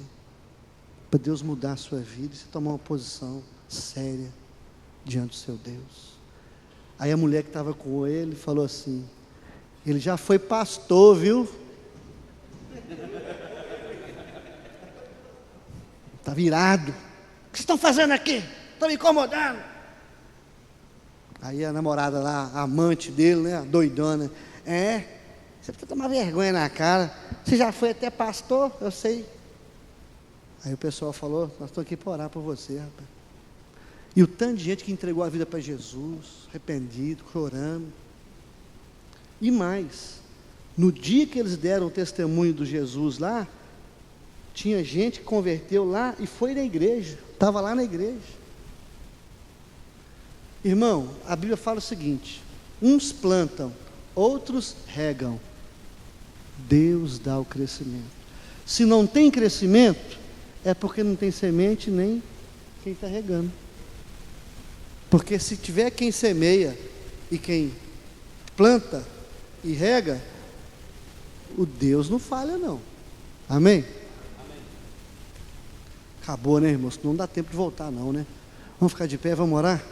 para Deus mudar a sua vida, e você tomar uma posição séria diante do seu Deus. Aí a mulher que estava com ele falou assim, ele já foi pastor, viu? Está virado. O que vocês estão fazendo aqui? Estão me incomodando. Aí a namorada lá, a amante dele, né, a doidona, você precisa tomar vergonha na cara. Você já foi até pastor? Eu sei. Aí o pessoal falou, nós estamos aqui para orar por você, rapaz. E o tanto de gente que entregou a vida para Jesus, arrependido, chorando. E mais, no dia que eles deram o testemunho do Jesus lá, tinha gente que converteu lá e foi na igreja, estava lá na igreja. Irmão, a Bíblia fala o seguinte, uns plantam, outros regam, Deus dá o crescimento. Se não tem crescimento, é porque não tem semente nem quem está regando. Porque se tiver quem semeia e quem planta e rega, o Deus não falha não. Amém? Acabou, né, irmãos? Não dá tempo de voltar não, né? Vamos ficar de pé, vamos orar?